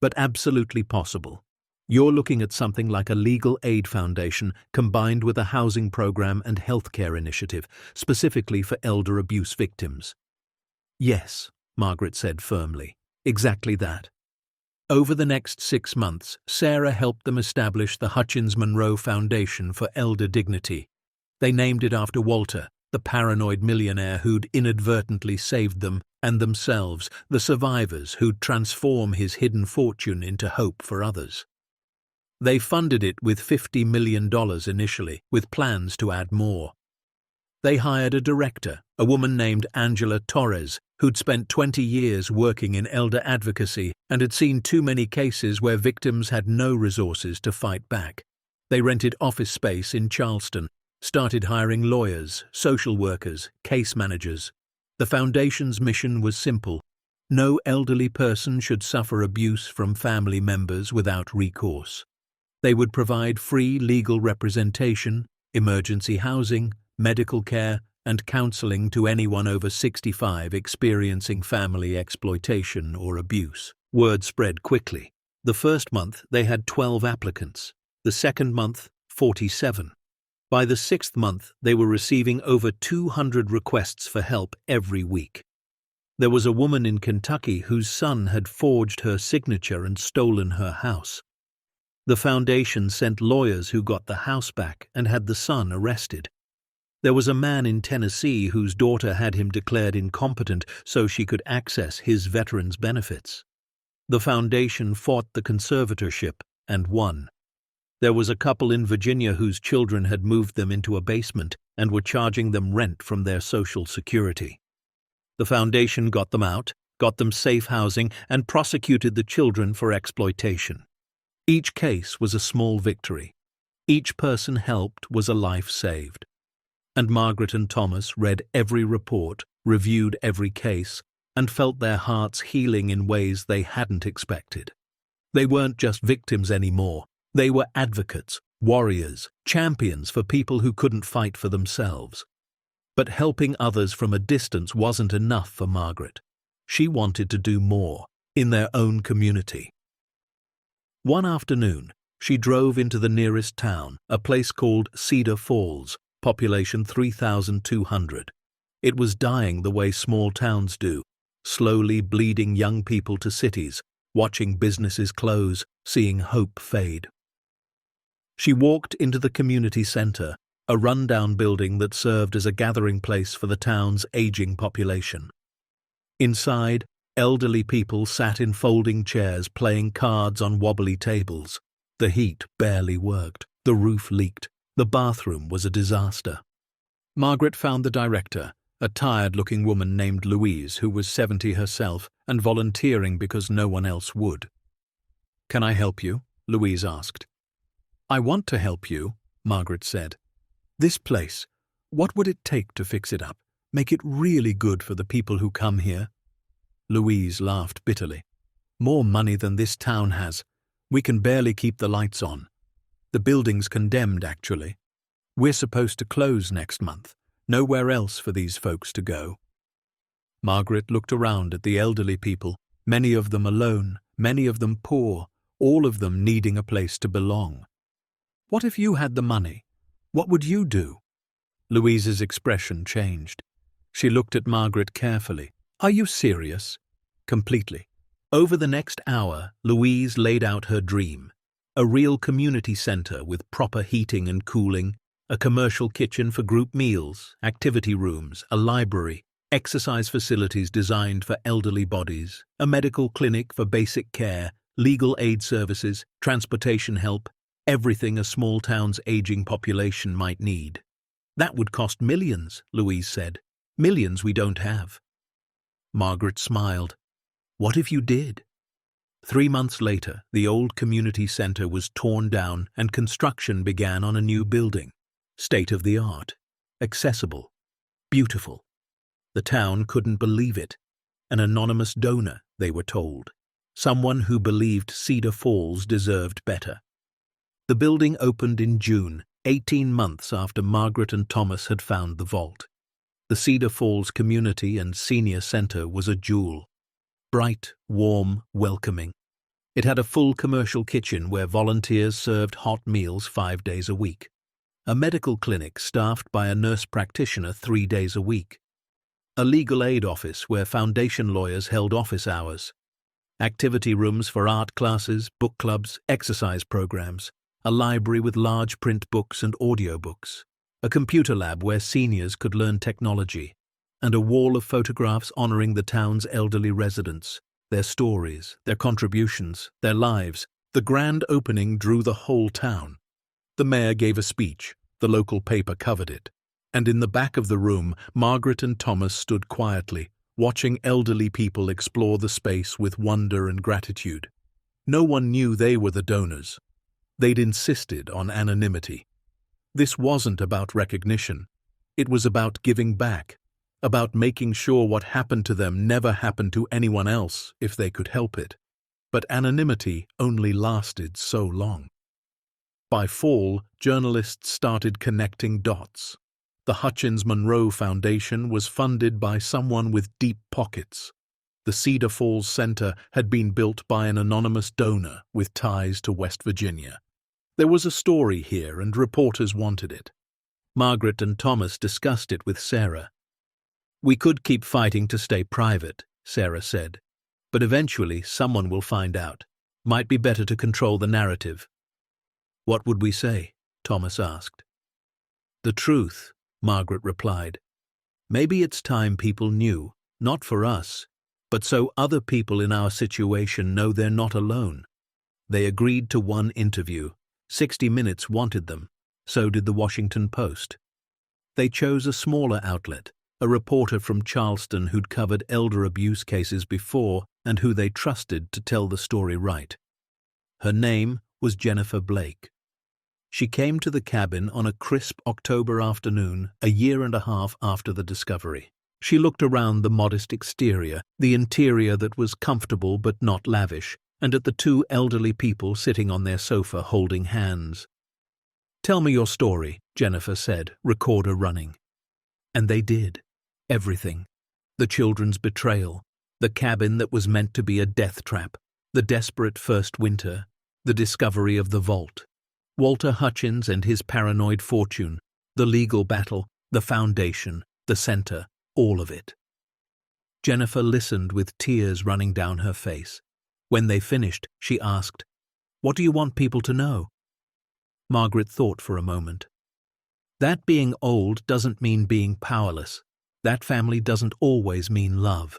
"but absolutely possible. You're looking at something like a legal aid foundation combined with a housing program and healthcare initiative, specifically for elder abuse victims." "Yes," Margaret said firmly, "exactly that." Over the next 6 months, Sarah helped them establish the Hutchins Monroe Foundation for Elder Dignity. They named it after Walter, the paranoid millionaire who'd inadvertently saved them and themselves, the survivors who'd transform his hidden fortune into hope for others. They funded it with $50 million initially, with plans to add more. They hired a director, a woman named Angela Torres, who'd spent 20 years working in elder advocacy and had seen too many cases where victims had no resources to fight back. They rented office space in Charleston, started hiring lawyers, social workers, case managers. The foundation's mission was simple: no elderly person should suffer abuse from family members without recourse. They would provide free legal representation, emergency housing, medical care, and counseling to anyone over 65 experiencing family exploitation or abuse. Word spread quickly. The first month they had 12 applicants. The second month, 47. By the 6th month, they were receiving over 200 requests for help every week. There was a woman in Kentucky whose son had forged her signature and stolen her house. The foundation sent lawyers who got the house back and had the son arrested. There was a man in Tennessee whose daughter had him declared incompetent so she could access his veterans' benefits. The foundation fought the conservatorship and won. There was a couple in Virginia whose children had moved them into a basement and were charging them rent from their Social Security. The foundation got them out, got them safe housing, and prosecuted the children for exploitation. Each case was a small victory. Each person helped was a life saved. And Margaret and Thomas read every report, reviewed every case, and felt their hearts healing in ways they hadn't expected. They weren't just victims anymore. They were advocates, warriors, champions for people who couldn't fight for themselves. But helping others from a distance wasn't enough for Margaret. She wanted to do more, in their own community. One afternoon, she drove into the nearest town, a place called Cedar Falls, population 3,200. It was dying the way small towns do, slowly bleeding young people to cities, watching businesses close, seeing hope fade. She walked into the community center, a rundown building that served as a gathering place for the town's aging population. Inside, elderly people sat in folding chairs playing cards on wobbly tables. The heat barely worked, the roof leaked, the bathroom was a disaster. Margaret found the director, a tired-looking woman named Louise who was 70 herself and volunteering because no one else would. "Can I help you?" Louise asked. "I want to help you," Margaret said. "This place, what would it take to fix it up, make it really good for the people who come here?" Louise laughed bitterly. "More money than this town has. We can barely keep the lights on. The building's condemned, actually. We're supposed to close next month. Nowhere else for these folks to go." Margaret looked around at the elderly people, many of them alone, many of them poor, all of them needing a place to belong. "What if you had the money? What would you do?" Louise's expression changed. She looked at Margaret carefully. "Are you serious?" "Completely." Over the next hour, Louise laid out her dream. A real community center with proper heating and cooling, a commercial kitchen for group meals, activity rooms, a library, exercise facilities designed for elderly bodies, a medical clinic for basic care, legal aid services, transportation help, everything a small town's aging population might need. "That would cost millions," Louise said. "Millions we don't have." Margaret smiled. "What if you did?" 3 months later, the old community center was torn down and construction began on a new building. State-of-the-art, accessible, beautiful. The town couldn't believe it. An anonymous donor, they were told. Someone who believed Cedar Falls deserved better. The building opened in June, 18 months after Margaret and Thomas had found the vault. The Cedar Falls Community and Senior Center was a jewel. Bright, warm, welcoming. It had a full commercial kitchen where volunteers served hot meals 5 days a week. A medical clinic staffed by a nurse practitioner 3 days a week. A legal aid office where foundation lawyers held office hours. Activity rooms for art classes, book clubs, exercise programs. A library with large print books and audiobooks. A computer lab where seniors could learn technology. And a wall of photographs honoring the town's elderly residents, their stories, their contributions, their lives. The grand opening drew the whole town. The mayor gave a speech, the local paper covered it, and in the back of the room, Margaret and Thomas stood quietly, watching elderly people explore the space with wonder and gratitude. No one knew they were the donors. They'd insisted on anonymity. This wasn't about recognition. It was about giving back, about making sure what happened to them never happened to anyone else if they could help it. But anonymity only lasted so long. By fall, journalists started connecting dots. The Hutchins Monroe Foundation was funded by someone with deep pockets. The Cedar Falls Center had been built by an anonymous donor with ties to West Virginia. There was a story here and reporters wanted it. Margaret and Thomas discussed it with Sarah. "We could keep fighting to stay private," Sarah said. "But eventually someone will find out. Might be better to control the narrative." "What would we say?" Thomas asked. "The truth," Margaret replied. "Maybe it's time people knew, not for us, but so other people in our situation know they're not alone." They agreed to one interview. 60 Minutes wanted them. So did the Washington Post. They chose a smaller outlet, a reporter from Charleston who'd covered elder abuse cases before and who they trusted to tell the story right. Her name was Jennifer Blake. She came to the cabin on a crisp October afternoon, a year and a half after the discovery. She looked around the modest exterior, the interior that was comfortable but not lavish, and at the 2 elderly people sitting on their sofa holding hands. "Tell me your story," Jennifer said, recorder running. And they did. Everything. The children's betrayal, the cabin that was meant to be a death trap, the desperate first winter, the discovery of the vault, Walter Hutchins and his paranoid fortune, the legal battle, the foundation, the center, all of it. Jennifer listened with tears running down her face. When they finished, she asked, "What do you want people to know?" Margaret thought for a moment. That being old doesn't mean being powerless. That family doesn't always mean love.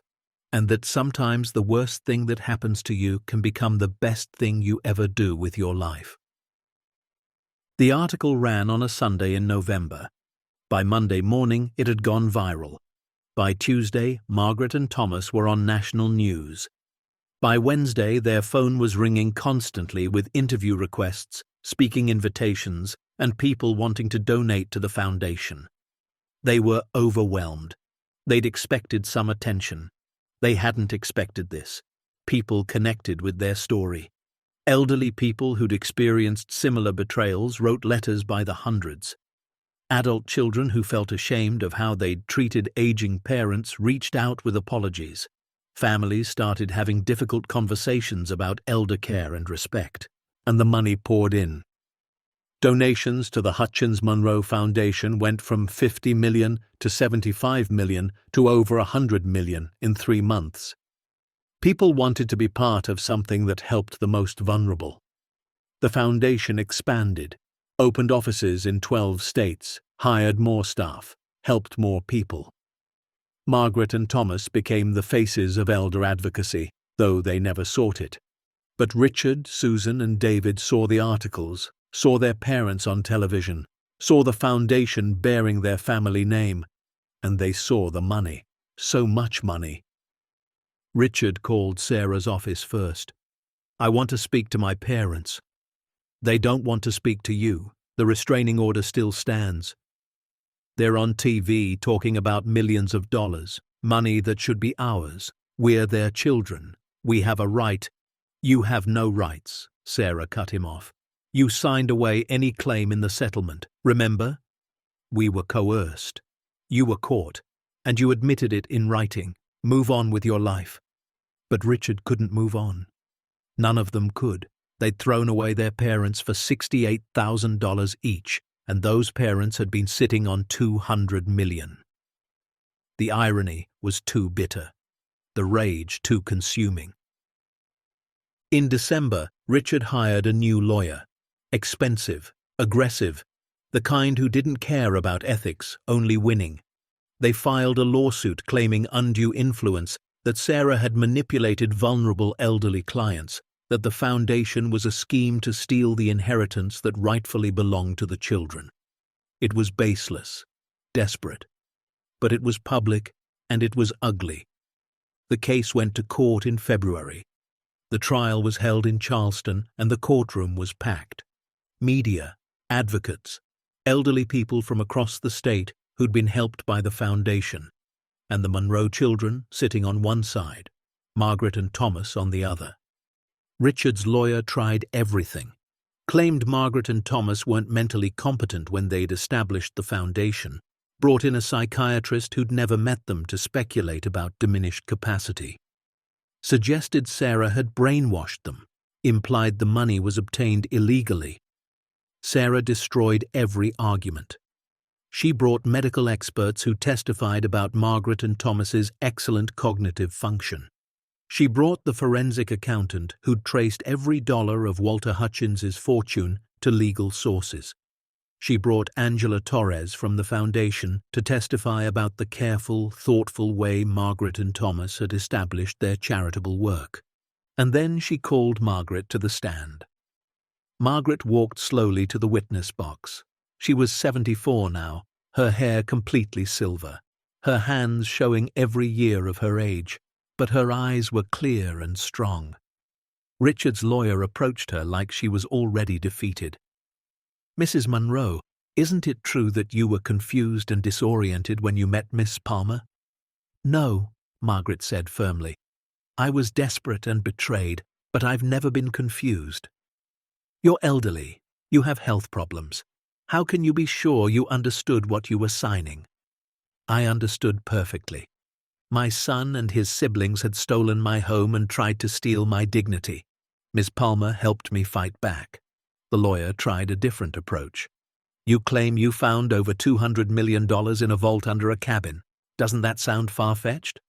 And that sometimes the worst thing that happens to you can become the best thing you ever do with your life. The article ran on a Sunday in November. By Monday morning, it had gone viral. By Tuesday, Margaret and Thomas were on national news. By Wednesday, their phone was ringing constantly with interview requests, speaking invitations, and people wanting to donate to the foundation. They were overwhelmed. They'd expected some attention. They hadn't expected this. People connected with their story. Elderly people who'd experienced similar betrayals wrote letters by the hundreds. Adult children who felt ashamed of how they'd treated aging parents reached out with apologies. Families started having difficult conversations about elder care and respect, and the money poured in. Donations to the Hutchins Monroe Foundation went from $50 million to $75 million to over $100 million in 3 months. People wanted to be part of something that helped the most vulnerable. The foundation expanded, opened offices in 12 states, hired more staff, helped more people. Margaret and Thomas became the faces of elder advocacy, though they never sought it. But Richard, Susan, and David saw the articles, saw their parents on television, saw the foundation bearing their family name, and they saw the money, so much money. Richard called Sarah's office first. "I want to speak to my parents." "They don't want to speak to you. The restraining order still stands. They're on TV talking about millions of dollars, money that should be ours. We're their children. We have a right." "You have no rights," Sarah cut him off. "You signed away any claim in the settlement, remember? We were coerced. You were caught, and you admitted it in writing. Move on with your life." But Richard couldn't move on. None of them could. They'd thrown away their parents for $68,000 each, and those parents had been sitting on $200 million. The irony was too bitter. The rage too consuming. In December, Richard hired a new lawyer. Expensive, aggressive, the kind who didn't care about ethics, only winning. They filed a lawsuit claiming undue influence, that Sarah had manipulated vulnerable elderly clients, that the foundation was a scheme to steal the inheritance that rightfully belonged to the children. It was baseless, desperate. But it was public, and it was ugly. The case went to court in February. The trial was held in Charleston, and the courtroom was packed. Media, advocates, elderly people from across the state who'd been helped by the foundation, and the Monroe children sitting on one side, Margaret and Thomas on the other. Richard's lawyer tried everything, claimed Margaret and Thomas weren't mentally competent when they'd established the foundation, brought in a psychiatrist who'd never met them to speculate about diminished capacity, suggested Sarah had brainwashed them, implied the money was obtained illegally. Sarah destroyed every argument. She brought medical experts who testified about Margaret and Thomas's excellent cognitive function. She brought the forensic accountant who'd traced every dollar of Walter Hutchins's fortune to legal sources. She brought Angela Torres from the foundation to testify about the careful, thoughtful way Margaret and Thomas had established their charitable work. And then she called Margaret to the stand. Margaret walked slowly to the witness box. She was 74 now, her hair completely silver, her hands showing every year of her age, but her eyes were clear and strong. Richard's lawyer approached her like she was already defeated. "Mrs. Monroe, isn't it true that you were confused and disoriented when you met Miss Palmer?" "No," Margaret said firmly. "I was desperate and betrayed, but I've never been confused." "You're elderly. You have health problems. How can you be sure you understood what you were signing?" "I understood perfectly. My son and his siblings had stolen my home and tried to steal my dignity. Miss Palmer helped me fight back." The lawyer tried a different approach. "You claim you found over $200 million in a vault under a cabin. Doesn't that sound far-fetched?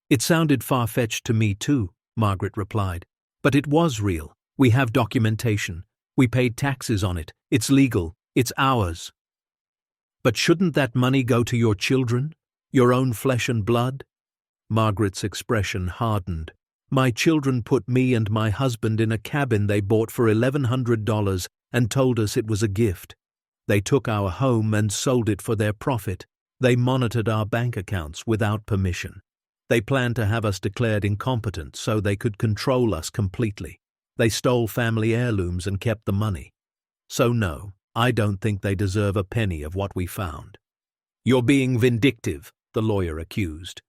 It sounded far-fetched to me too, Margaret replied. But it was real. We have documentation. We paid taxes on it. It's legal. It's ours. But shouldn't that money go to your children? Your own flesh and blood? Margaret's expression hardened. My children put me and my husband in a cabin they bought for $1,100 and told us it was a gift. They took our home and sold it for their profit. They monitored our bank accounts without permission. They planned to have us declared incompetent so they could control us completely. They stole family heirlooms and kept the money. So no, I don't think they deserve a penny of what we found. You're being vindictive, the lawyer accused.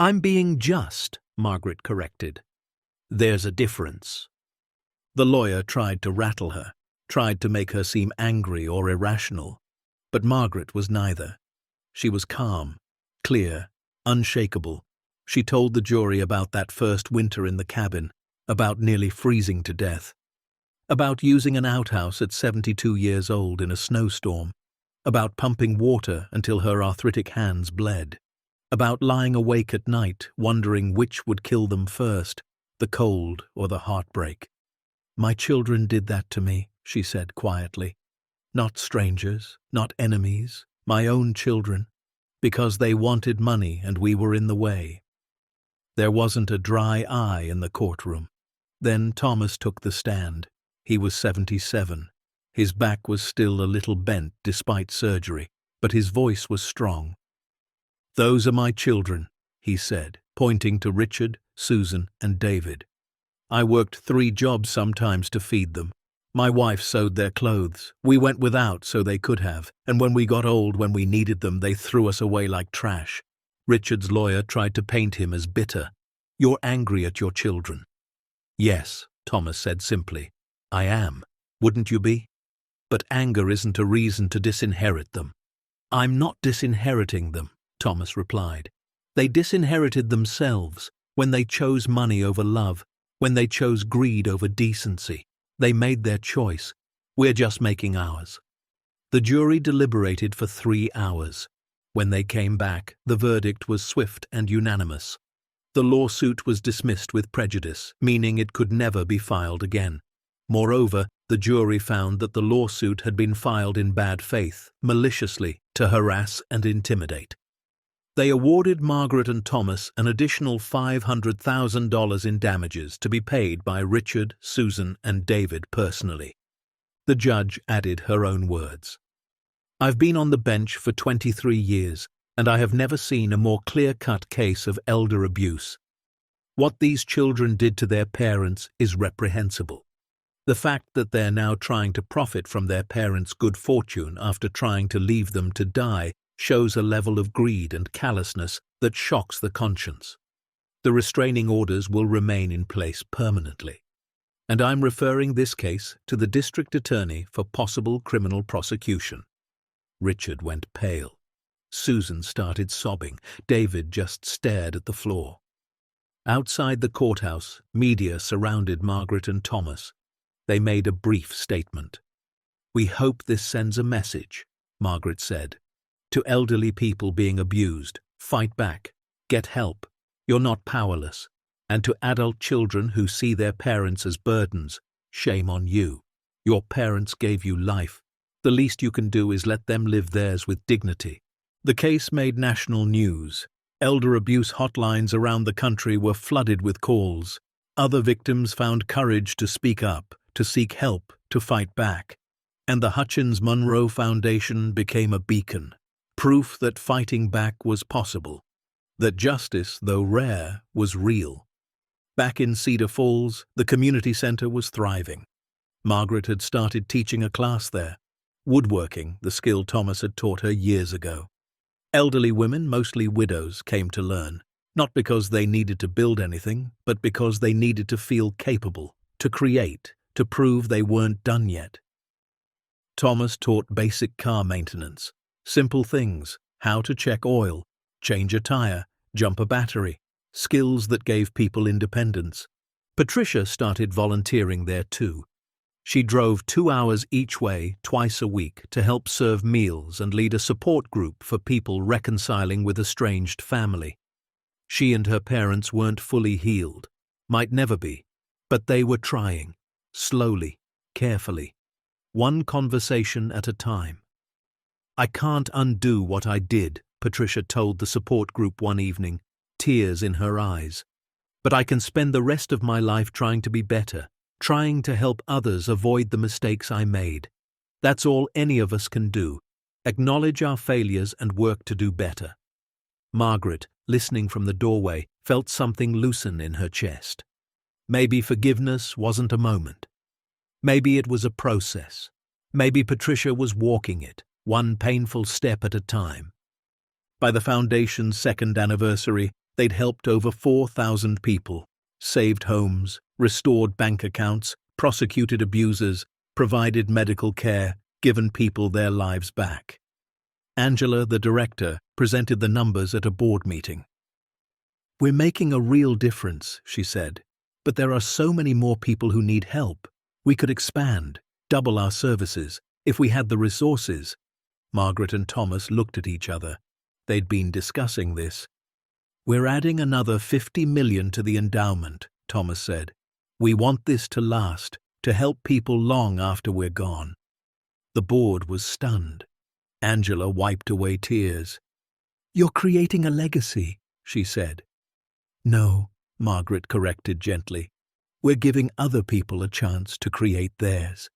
I'm being just, Margaret corrected. There's a difference. The lawyer tried to rattle her, tried to make her seem angry or irrational. But Margaret was neither. She was calm, clear, unshakable. She told the jury about that first winter in the cabin, about nearly freezing to death, about using an outhouse at 72 years old in a snowstorm, about pumping water until her arthritic hands bled, about lying awake at night wondering which would kill them first, the cold or the heartbreak. My children did that to me, she said quietly. Not strangers, not enemies, my own children, because they wanted money and we were in the way. There wasn't a dry eye in the courtroom. Then Thomas took the stand. He was 77. His back was still a little bent despite surgery, but his voice was strong. Those are my children, he said, pointing to Richard, Susan, and David. I worked 3 jobs sometimes to feed them. My wife sewed their clothes. We went without so they could have, and when we got old, when we needed them, they threw us away like trash. Richard's lawyer tried to paint him as bitter. You're angry at your children. Yes, Thomas said simply. I am. Wouldn't you be? But anger isn't a reason to disinherit them. I'm not disinheriting them, Thomas replied. They disinherited themselves when they chose money over love, when they chose greed over decency. They made their choice. We're just making ours. The jury deliberated for 3 hours. When they came back, the verdict was swift and unanimous. The lawsuit was dismissed with prejudice, meaning it could never be filed again. Moreover, the jury found that the lawsuit had been filed in bad faith, maliciously, to harass and intimidate. They awarded Margaret and Thomas an additional $500,000 in damages to be paid by Richard, Susan, and David personally. The judge added her own words. I've been on the bench for 23 years, and I have never seen a more clear-cut case of elder abuse. What these children did to their parents is reprehensible. The fact that they're now trying to profit from their parents' good fortune after trying to leave them to die shows a level of greed and callousness that shocks the conscience. The restraining orders will remain in place permanently. And I'm referring this case to the district attorney for possible criminal prosecution. Richard went pale. Susan started sobbing. David just stared at the floor. Outside the courthouse, media surrounded Margaret and Thomas. They made a brief statement. We hope this sends a message, Margaret said. To elderly people being abused, fight back, get help, you're not powerless. And to adult children who see their parents as burdens, shame on you. Your parents gave you life. The least you can do is let them live theirs with dignity. The case made national news. Elder abuse hotlines around the country were flooded with calls. Other victims found courage to speak up, to seek help, to fight back. And the Hutchins Monroe Foundation became a beacon. Proof that fighting back was possible, that justice, though rare, was real. Back in Cedar Falls, the community center was thriving. Margaret had started teaching a class there, woodworking, the skill Thomas had taught her years ago. Elderly women, mostly widows, came to learn, not because they needed to build anything, but because they needed to feel capable, to create, to prove they weren't done yet. Thomas taught basic car maintenance. Simple things, how to check oil, change a tire, jump a battery, skills that gave people independence. Patricia started volunteering there too. She drove 2 hours each way, twice a week, to help serve meals and lead a support group for people reconciling with estranged family. She and her parents weren't fully healed, might never be, but they were trying, slowly, carefully, one conversation at a time. "I can't undo what I did," Patricia told the support group one evening, tears in her eyes. "But I can spend the rest of my life trying to be better, trying to help others avoid the mistakes I made. That's all any of us can do, acknowledge our failures and work to do better." Margaret, listening from the doorway, felt something loosen in her chest. Maybe forgiveness wasn't a moment. Maybe it was a process. Maybe Patricia was walking it, one painful step at a time. By the Foundation's 2nd anniversary, they'd helped over 4,000 people, saved homes, restored bank accounts, prosecuted abusers, provided medical care, given people their lives back. Angela, the director, presented the numbers at a board meeting. "We're making a real difference," she said, "but there are so many more people who need help. We could expand, double our services, if we had the resources." Margaret and Thomas looked at each other. They'd been discussing this. "We're adding another 50 million to the endowment," Thomas said. "We want this to last, to help people long after we're gone." The board was stunned. Angela wiped away tears. "You're creating a legacy," she said. "No," Margaret corrected gently. "We're giving other people a chance to create theirs."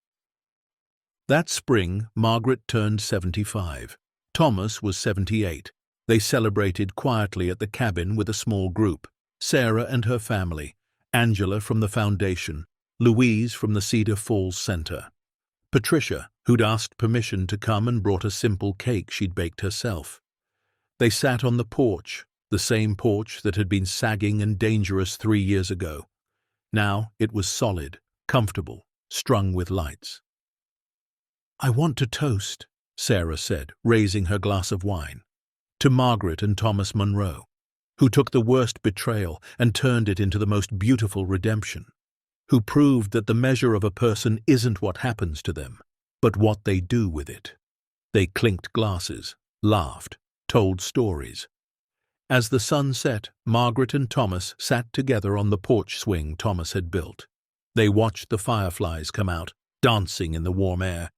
That spring, Margaret turned 75. Thomas was 78. They celebrated quietly at the cabin with a small group: Sarah and her family, Angela from the Foundation, Louise from the Cedar Falls Center, Patricia, who'd asked permission to come and brought a simple cake she'd baked herself. They sat on the porch, the same porch that had been sagging and dangerous 3 years ago. Now it was solid, comfortable, strung with lights. "I want to toast," Sarah said, raising her glass of wine, "to Margaret and Thomas Monroe, who took the worst betrayal and turned it into the most beautiful redemption, who proved that the measure of a person isn't what happens to them, but what they do with it." They clinked glasses, laughed, told stories. As the sun set, Margaret and Thomas sat together on the porch swing Thomas had built. They watched the fireflies come out, dancing in the warm air.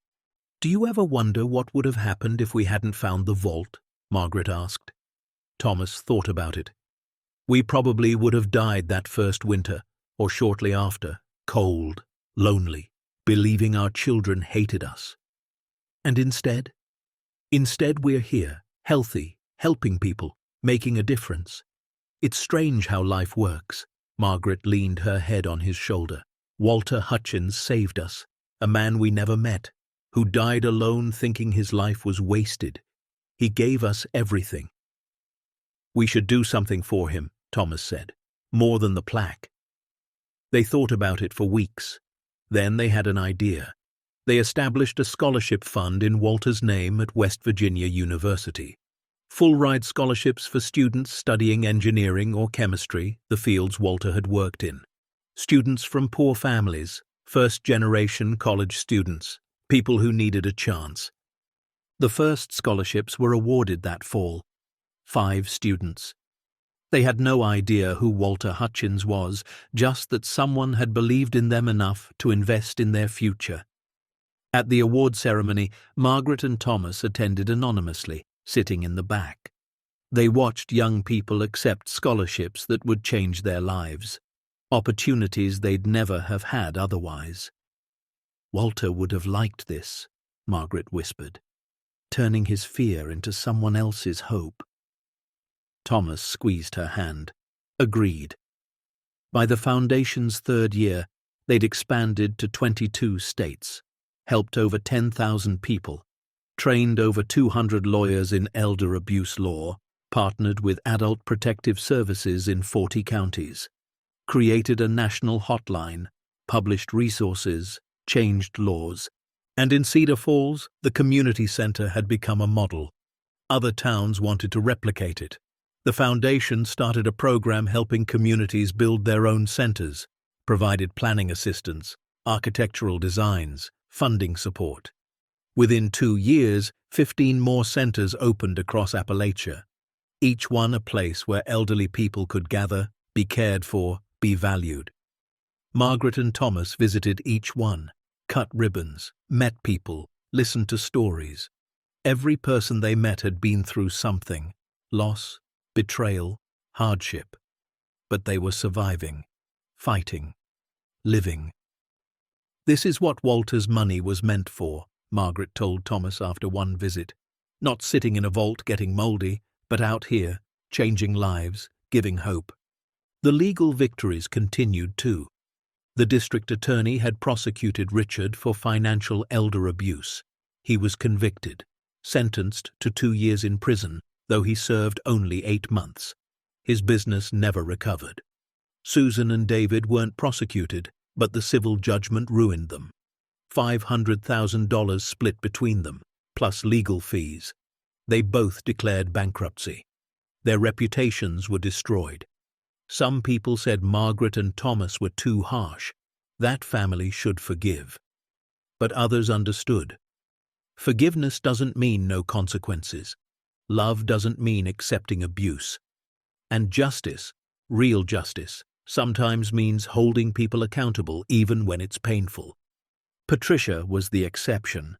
"Do you ever wonder what would have happened if we hadn't found the vault?" Margaret asked. Thomas thought about it. "We probably would have died that first winter, or shortly after, cold, lonely, believing our children hated us. And instead we're here, healthy, helping people, making a difference. It's strange how life works." Margaret leaned her head on his shoulder. "Walter Hutchins saved us, a man we never met, who died alone thinking his life was wasted. He gave us everything." "We should do something for him," Thomas said, "more than the plaque." They thought about it for weeks. Then they had an idea. They established a scholarship fund in Walter's name at West Virginia University. Full-ride scholarships for students studying engineering or chemistry, the fields Walter had worked in. Students from poor families, first-generation college students, people who needed a chance. The first scholarships were awarded that fall. 5 students. They had no idea who Walter Hutchins was, just that someone had believed in them enough to invest in their future. At the award ceremony, Margaret and Thomas attended anonymously, sitting in the back. They watched young people accept scholarships that would change their lives, opportunities they'd never have had otherwise. "Walter would have liked this," Margaret whispered, "turning his fear into someone else's hope." Thomas squeezed her hand. Agreed. By the Foundation's 3rd year, they'd expanded to 22 states, helped over 10,000 people, trained over 200 lawyers in elder abuse law, partnered with Adult Protective Services in 40 counties, created a national hotline, published resources, changed laws, and in Cedar Falls, the community center had become a model. Other towns wanted to replicate it. The Foundation started a program helping communities build their own centers, provided planning assistance, architectural designs, funding support. Within 2 years, 15 more centers opened across Appalachia, each one a place where elderly people could gather, be cared for, be valued. Margaret and Thomas visited each one, cut ribbons, met people, listened to stories. Every person they met had been through something: loss, betrayal, hardship. But they were surviving, fighting, living. "This is what Walter's money was meant for," Margaret told Thomas after one visit. "Not sitting in a vault getting mouldy, but out here, changing lives, giving hope." The legal victories continued too. The district attorney had prosecuted Richard for financial elder abuse. He was convicted, sentenced to 2 years in prison, though he served only 8 months. His business never recovered. Susan and David weren't prosecuted, but the civil judgment ruined them. $500,000 split between them, plus legal fees. They both declared bankruptcy. Their reputations were destroyed. Some people said Margaret and Thomas were too harsh. That family should forgive. But others understood. Forgiveness doesn't mean no consequences. Love doesn't mean accepting abuse. And justice, real justice, sometimes means holding people accountable even when it's painful. Patricia was the exception.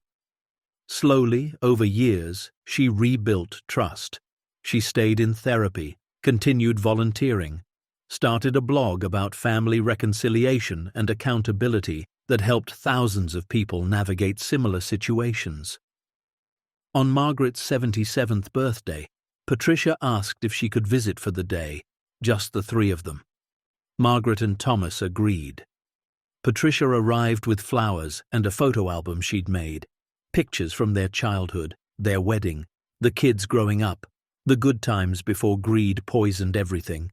Slowly, over years, she rebuilt trust. She stayed in therapy, continued volunteering, started a blog about family reconciliation and accountability that helped thousands of people navigate similar situations. On Margaret's 77th birthday, Patricia asked if she could visit for the day, just the 3 of them. Margaret and Thomas agreed. Patricia arrived with flowers and a photo album she'd made, pictures from their childhood, their wedding, the kids growing up, the good times before greed poisoned everything.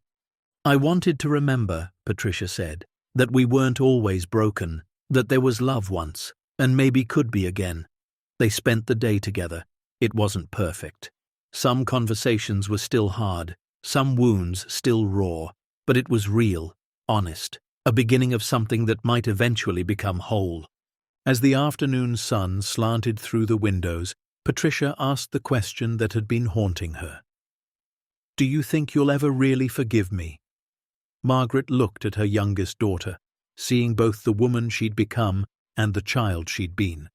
"I wanted to remember," Patricia said, "that we weren't always broken, that there was love once, and maybe could be again." They spent the day together. It wasn't perfect. Some conversations were still hard, some wounds still raw, but it was real, honest, a beginning of something that might eventually become whole. As the afternoon sun slanted through the windows, Patricia asked the question that had been haunting her. "Do you think you'll ever really forgive me?" Margaret looked at her youngest daughter, seeing both the woman she'd become and the child she'd been.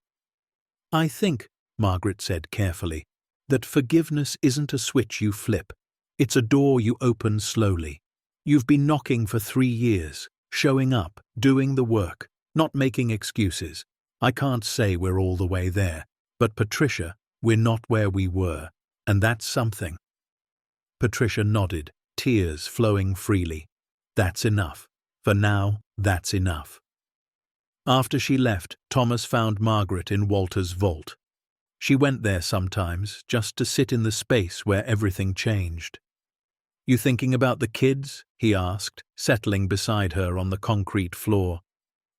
"I think," Margaret said carefully, "that forgiveness isn't a switch you flip. It's a door you open slowly. You've been knocking for 3 years, showing up, doing the work, not making excuses. I can't say we're all the way there, but Patricia, we're not where we were, and that's something." Patricia nodded, tears flowing freely. "That's enough. For now, that's enough." After she left, Thomas found Margaret in Walter's vault. She went there sometimes, just to sit in the space where everything changed. "You thinking about the kids?" he asked, settling beside her on the concrete floor.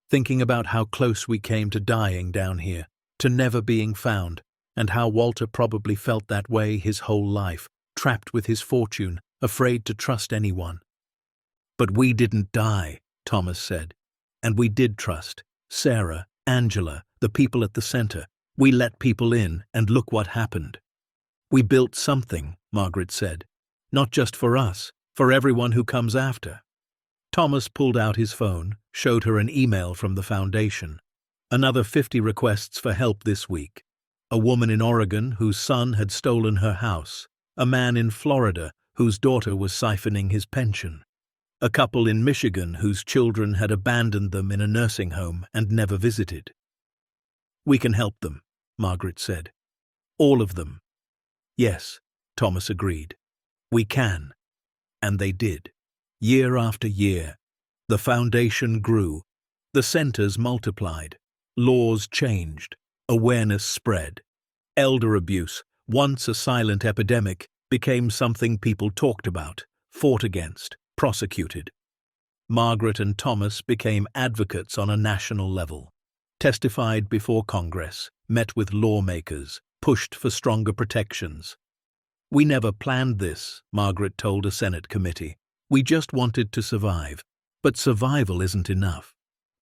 "Thinking about how close we came to dying down here, to never being found, and how Walter probably felt that way his whole life, trapped with his fortune, afraid to trust anyone." "But we didn't die," Thomas said. "And we did trust. Sarah, Angela, the people at the center. We let people in, and look what happened." "We built something," Margaret said. "Not just for us, for everyone who comes after." Thomas pulled out his phone, showed her an email from the foundation. Another 50 requests for help this week. A woman in Oregon whose son had stolen her house. A man in Florida whose daughter was siphoning his pension. A couple in Michigan whose children had abandoned them in a nursing home and never visited. "We can help them," Margaret said. "All of them." "Yes," Thomas agreed. "We can." And they did. Year after year. The foundation grew. The centers multiplied. Laws changed. Awareness spread. Elder abuse, once a silent epidemic, became something people talked about, fought against, prosecuted. Margaret and Thomas became advocates on a national level, testified before Congress, met with lawmakers, pushed for stronger protections. "We never planned this," Margaret told a Senate committee. "We just wanted to survive. But survival isn't enough.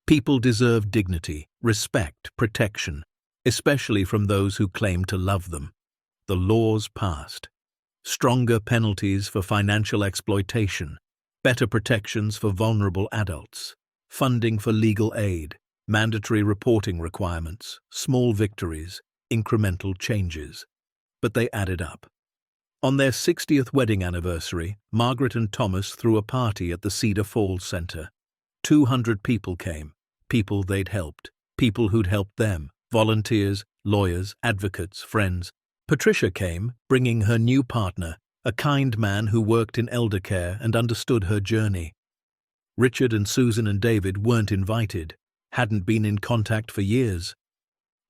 People deserve dignity, respect, protection, especially from those who claim to love them. The laws passed. Stronger penalties for financial exploitation, better protections for vulnerable adults, funding for legal aid, mandatory reporting requirements, small victories, incremental changes. But they added up. On their 60th wedding anniversary, Margaret and Thomas threw a party at the Cedar Falls Center. 200 people came, people they'd helped, people who'd helped them, volunteers, lawyers, advocates, friends. Patricia came, bringing her new partner, a kind man who worked in elder care and understood her journey. Richard and Susan and David weren't invited, hadn't been in contact for years.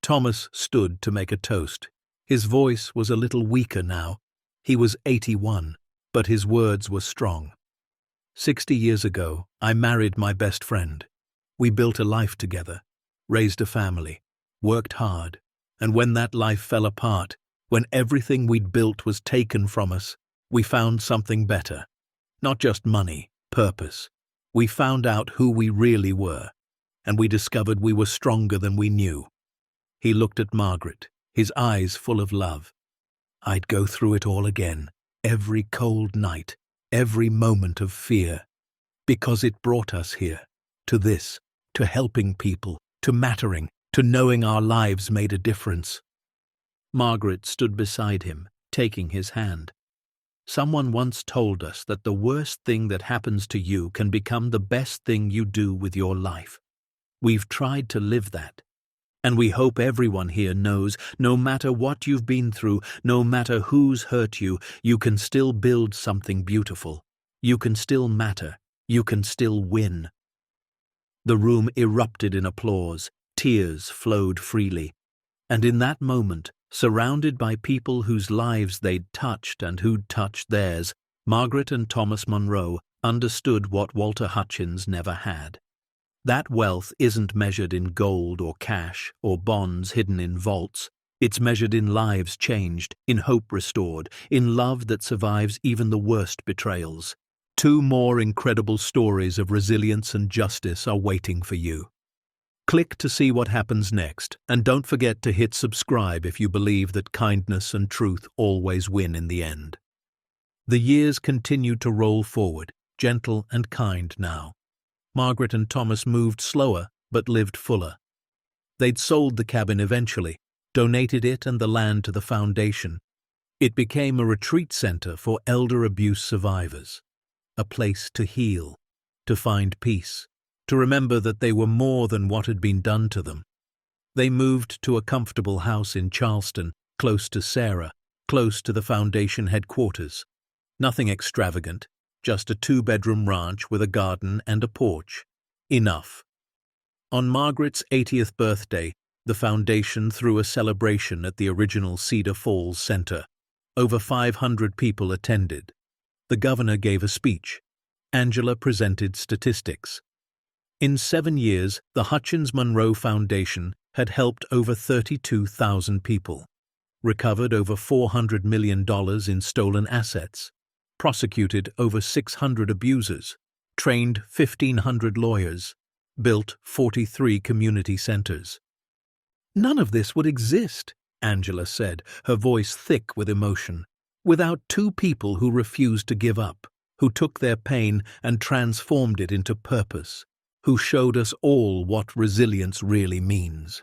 Thomas stood to make a toast. His voice was a little weaker now. He was 81, but his words were strong. 60 years ago, I married my best friend. We built a life together, raised a family, worked hard, and when that life fell apart, when everything we'd built was taken from us, we found something better. Not just money, purpose. We found out who we really were, and we discovered we were stronger than we knew. He looked at Margaret, his eyes full of love. I'd go through it all again, every cold night, every moment of fear, because it brought us here, to this, to helping people, to mattering, to knowing our lives made a difference. Margaret stood beside him, taking his hand. Someone once told us that the worst thing that happens to you can become the best thing you do with your life. We've tried to live that. And we hope everyone here knows, no matter what you've been through, no matter who's hurt you, you can still build something beautiful. You can still matter. You can still win. The room erupted in applause. Tears flowed freely. And in that moment, surrounded by people whose lives they'd touched and who'd touched theirs, Margaret and Thomas Monroe understood what Walter Hutchins never had. That wealth isn't measured in gold or cash or bonds hidden in vaults. It's measured in lives changed, in hope restored, in love that survives even the worst betrayals. 2 more incredible stories of resilience and justice are waiting for you. Click to see what happens next, and don't forget to hit subscribe if you believe that kindness and truth always win in the end. The years continued to roll forward, gentle and kind now. Margaret and Thomas moved slower, but lived fuller. They'd sold the cabin eventually, donated it and the land to the foundation. It became a retreat center for elder abuse survivors, a place to heal, to find peace, to remember that they were more than what had been done to them. They moved to a comfortable house in Charleston, close to Sarah, close to the foundation headquarters. Nothing extravagant, just a 2-bedroom ranch with a garden and a porch. Enough. On Margaret's 80th birthday, the foundation threw a celebration at the original Cedar Falls Center. Over 500 people attended. The governor gave a speech. Angela presented statistics. In 7 years, the Hutchins Monroe Foundation had helped over 32,000 people, recovered over $400 million in stolen assets, prosecuted over 600 abusers, trained 1,500 lawyers, built 43 community centers. None of this would exist, Angela said, her voice thick with emotion, without 2 people who refused to give up, who took their pain and transformed it into purpose, who showed us all what resilience really means.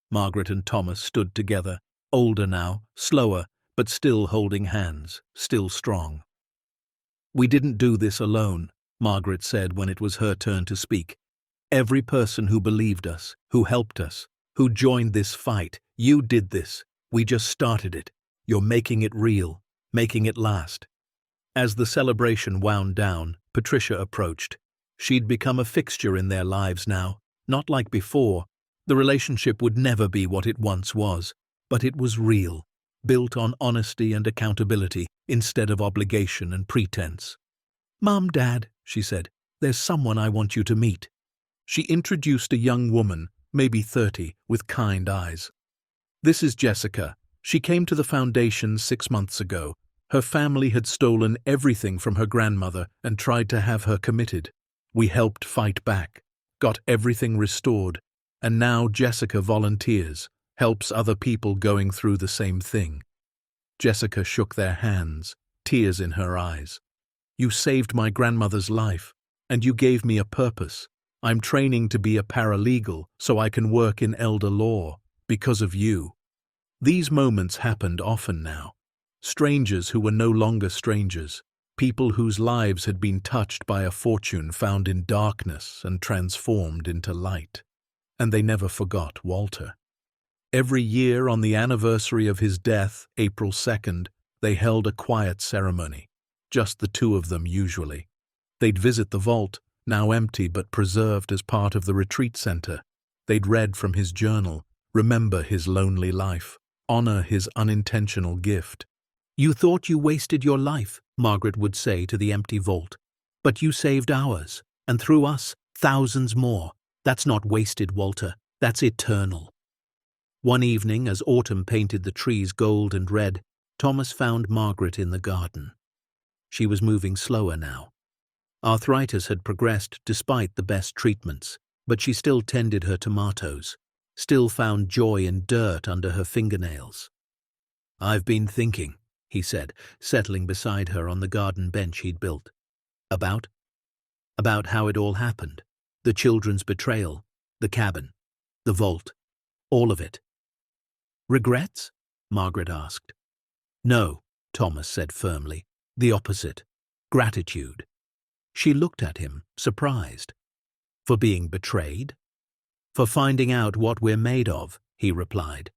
Margaret and Thomas stood together, older now, slower, but still holding hands, still strong. We didn't do this alone, Margaret said when it was her turn to speak. Every person who believed us, who helped us, who joined this fight, you did this. We just started it. You're making it real, making it last. As the celebration wound down, Patricia approached. She'd become a fixture in their lives now, not like before. The relationship would never be what it once was, but it was real, built on honesty and accountability instead of obligation and pretense. "Mom, Dad," she said, "there's someone I want you to meet." She introduced a young woman, maybe 30, with kind eyes. "This is Jessica. She came to the foundation 6 months ago. Her family had stolen everything from her grandmother and tried to have her committed. We helped fight back. got everything restored, and now Jessica volunteers, helps other people going through the same thing. Jessica shook their hands, tears in her eyes. You saved my grandmother's life, and you gave me a purpose. I'm training to be a paralegal so I can work in elder law, because of you. These moments happened often now. Strangers who were no longer strangers, people whose lives had been touched by a fortune found in darkness and transformed into light. And they never forgot Walter. Every year on the anniversary of his death, April 2nd, they held a quiet ceremony, just the two of them usually. They'd visit the vault, now empty but preserved as part of the retreat center. They'd read from his journal, remember his lonely life, honor his unintentional gift. You thought you wasted your life, Margaret would say to the empty vault. But you saved ours, and through us, thousands more. That's not wasted, Walter. That's eternal. One evening, as autumn painted the trees gold and red, Thomas found Margaret in the garden. She was moving slower now. Arthritis had progressed despite the best treatments, but she still tended her tomatoes, still found joy in dirt under her fingernails. I've been thinking, he said, settling beside her on the garden bench he'd built. About how it all happened. The children's betrayal, the cabin, the vault, all of it. Regrets? Margaret asked. No, Thomas said firmly. The opposite. Gratitude. She looked at him, surprised. For being betrayed? For finding out what we're made of, he replied.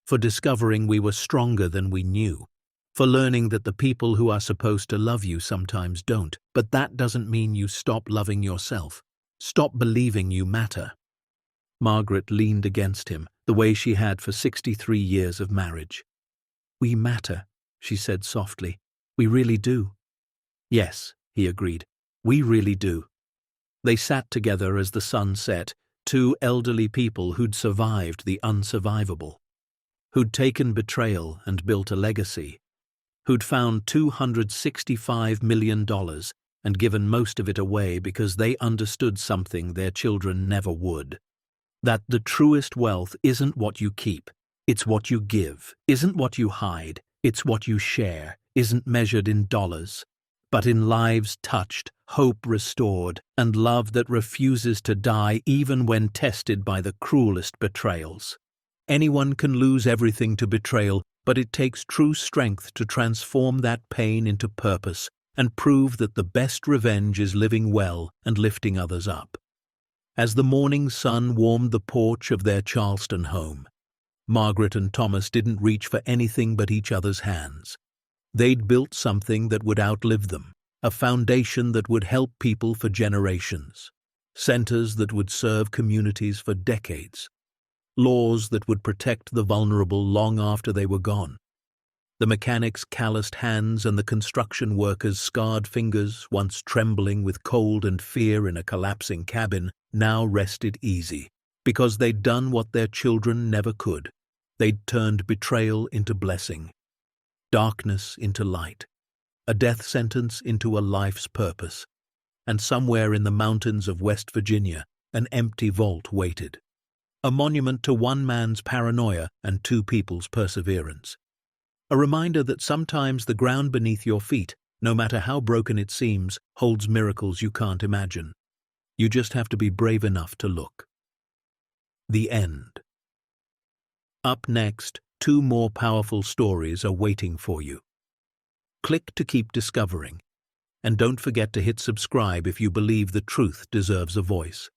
For discovering we were stronger than we knew. For learning that the people who are supposed to love you sometimes don't, but that doesn't mean you stop loving yourself. Stop believing you matter. Margaret leaned against him, the way she had for 63 years of marriage. We matter, she said softly. We really do. Yes, he agreed. We really do. They sat together as the sun set, two elderly people who'd survived the unsurvivable, who'd taken betrayal and built a legacy, who'd found $265 million and given most of it away because they understood something their children never would. That the truest wealth isn't what you keep, it's what you give, isn't what you hide, it's what you share, isn't measured in dollars, but in lives touched, hope restored, and love that refuses to die even when tested by the cruelest betrayals. Anyone can lose everything to betrayal, but it takes true strength to transform that pain into purpose and prove that the best revenge is living well and lifting others up. As the morning sun warmed the porch of their Charleston home, Margaret and Thomas didn't reach for anything but each other's hands. They'd built something that would outlive them, a foundation that would help people for generations, centers that would serve communities for decades, laws that would protect the vulnerable long after they were gone. The mechanics' calloused hands and the construction workers' scarred fingers, once trembling with cold and fear in a collapsing cabin, now rested easy, because they'd done what their children never could. They'd turned betrayal into blessing, darkness into light, a death sentence into a life's purpose. And somewhere in the mountains of West Virginia, an empty vault waited, a monument to one man's paranoia and two people's perseverance. A reminder that sometimes the ground beneath your feet, no matter how broken it seems, holds miracles you can't imagine. You just have to be brave enough to look. The end. Up next, two more powerful stories are waiting for you. Click to keep discovering, and don't forget to hit subscribe if you believe the truth deserves a voice.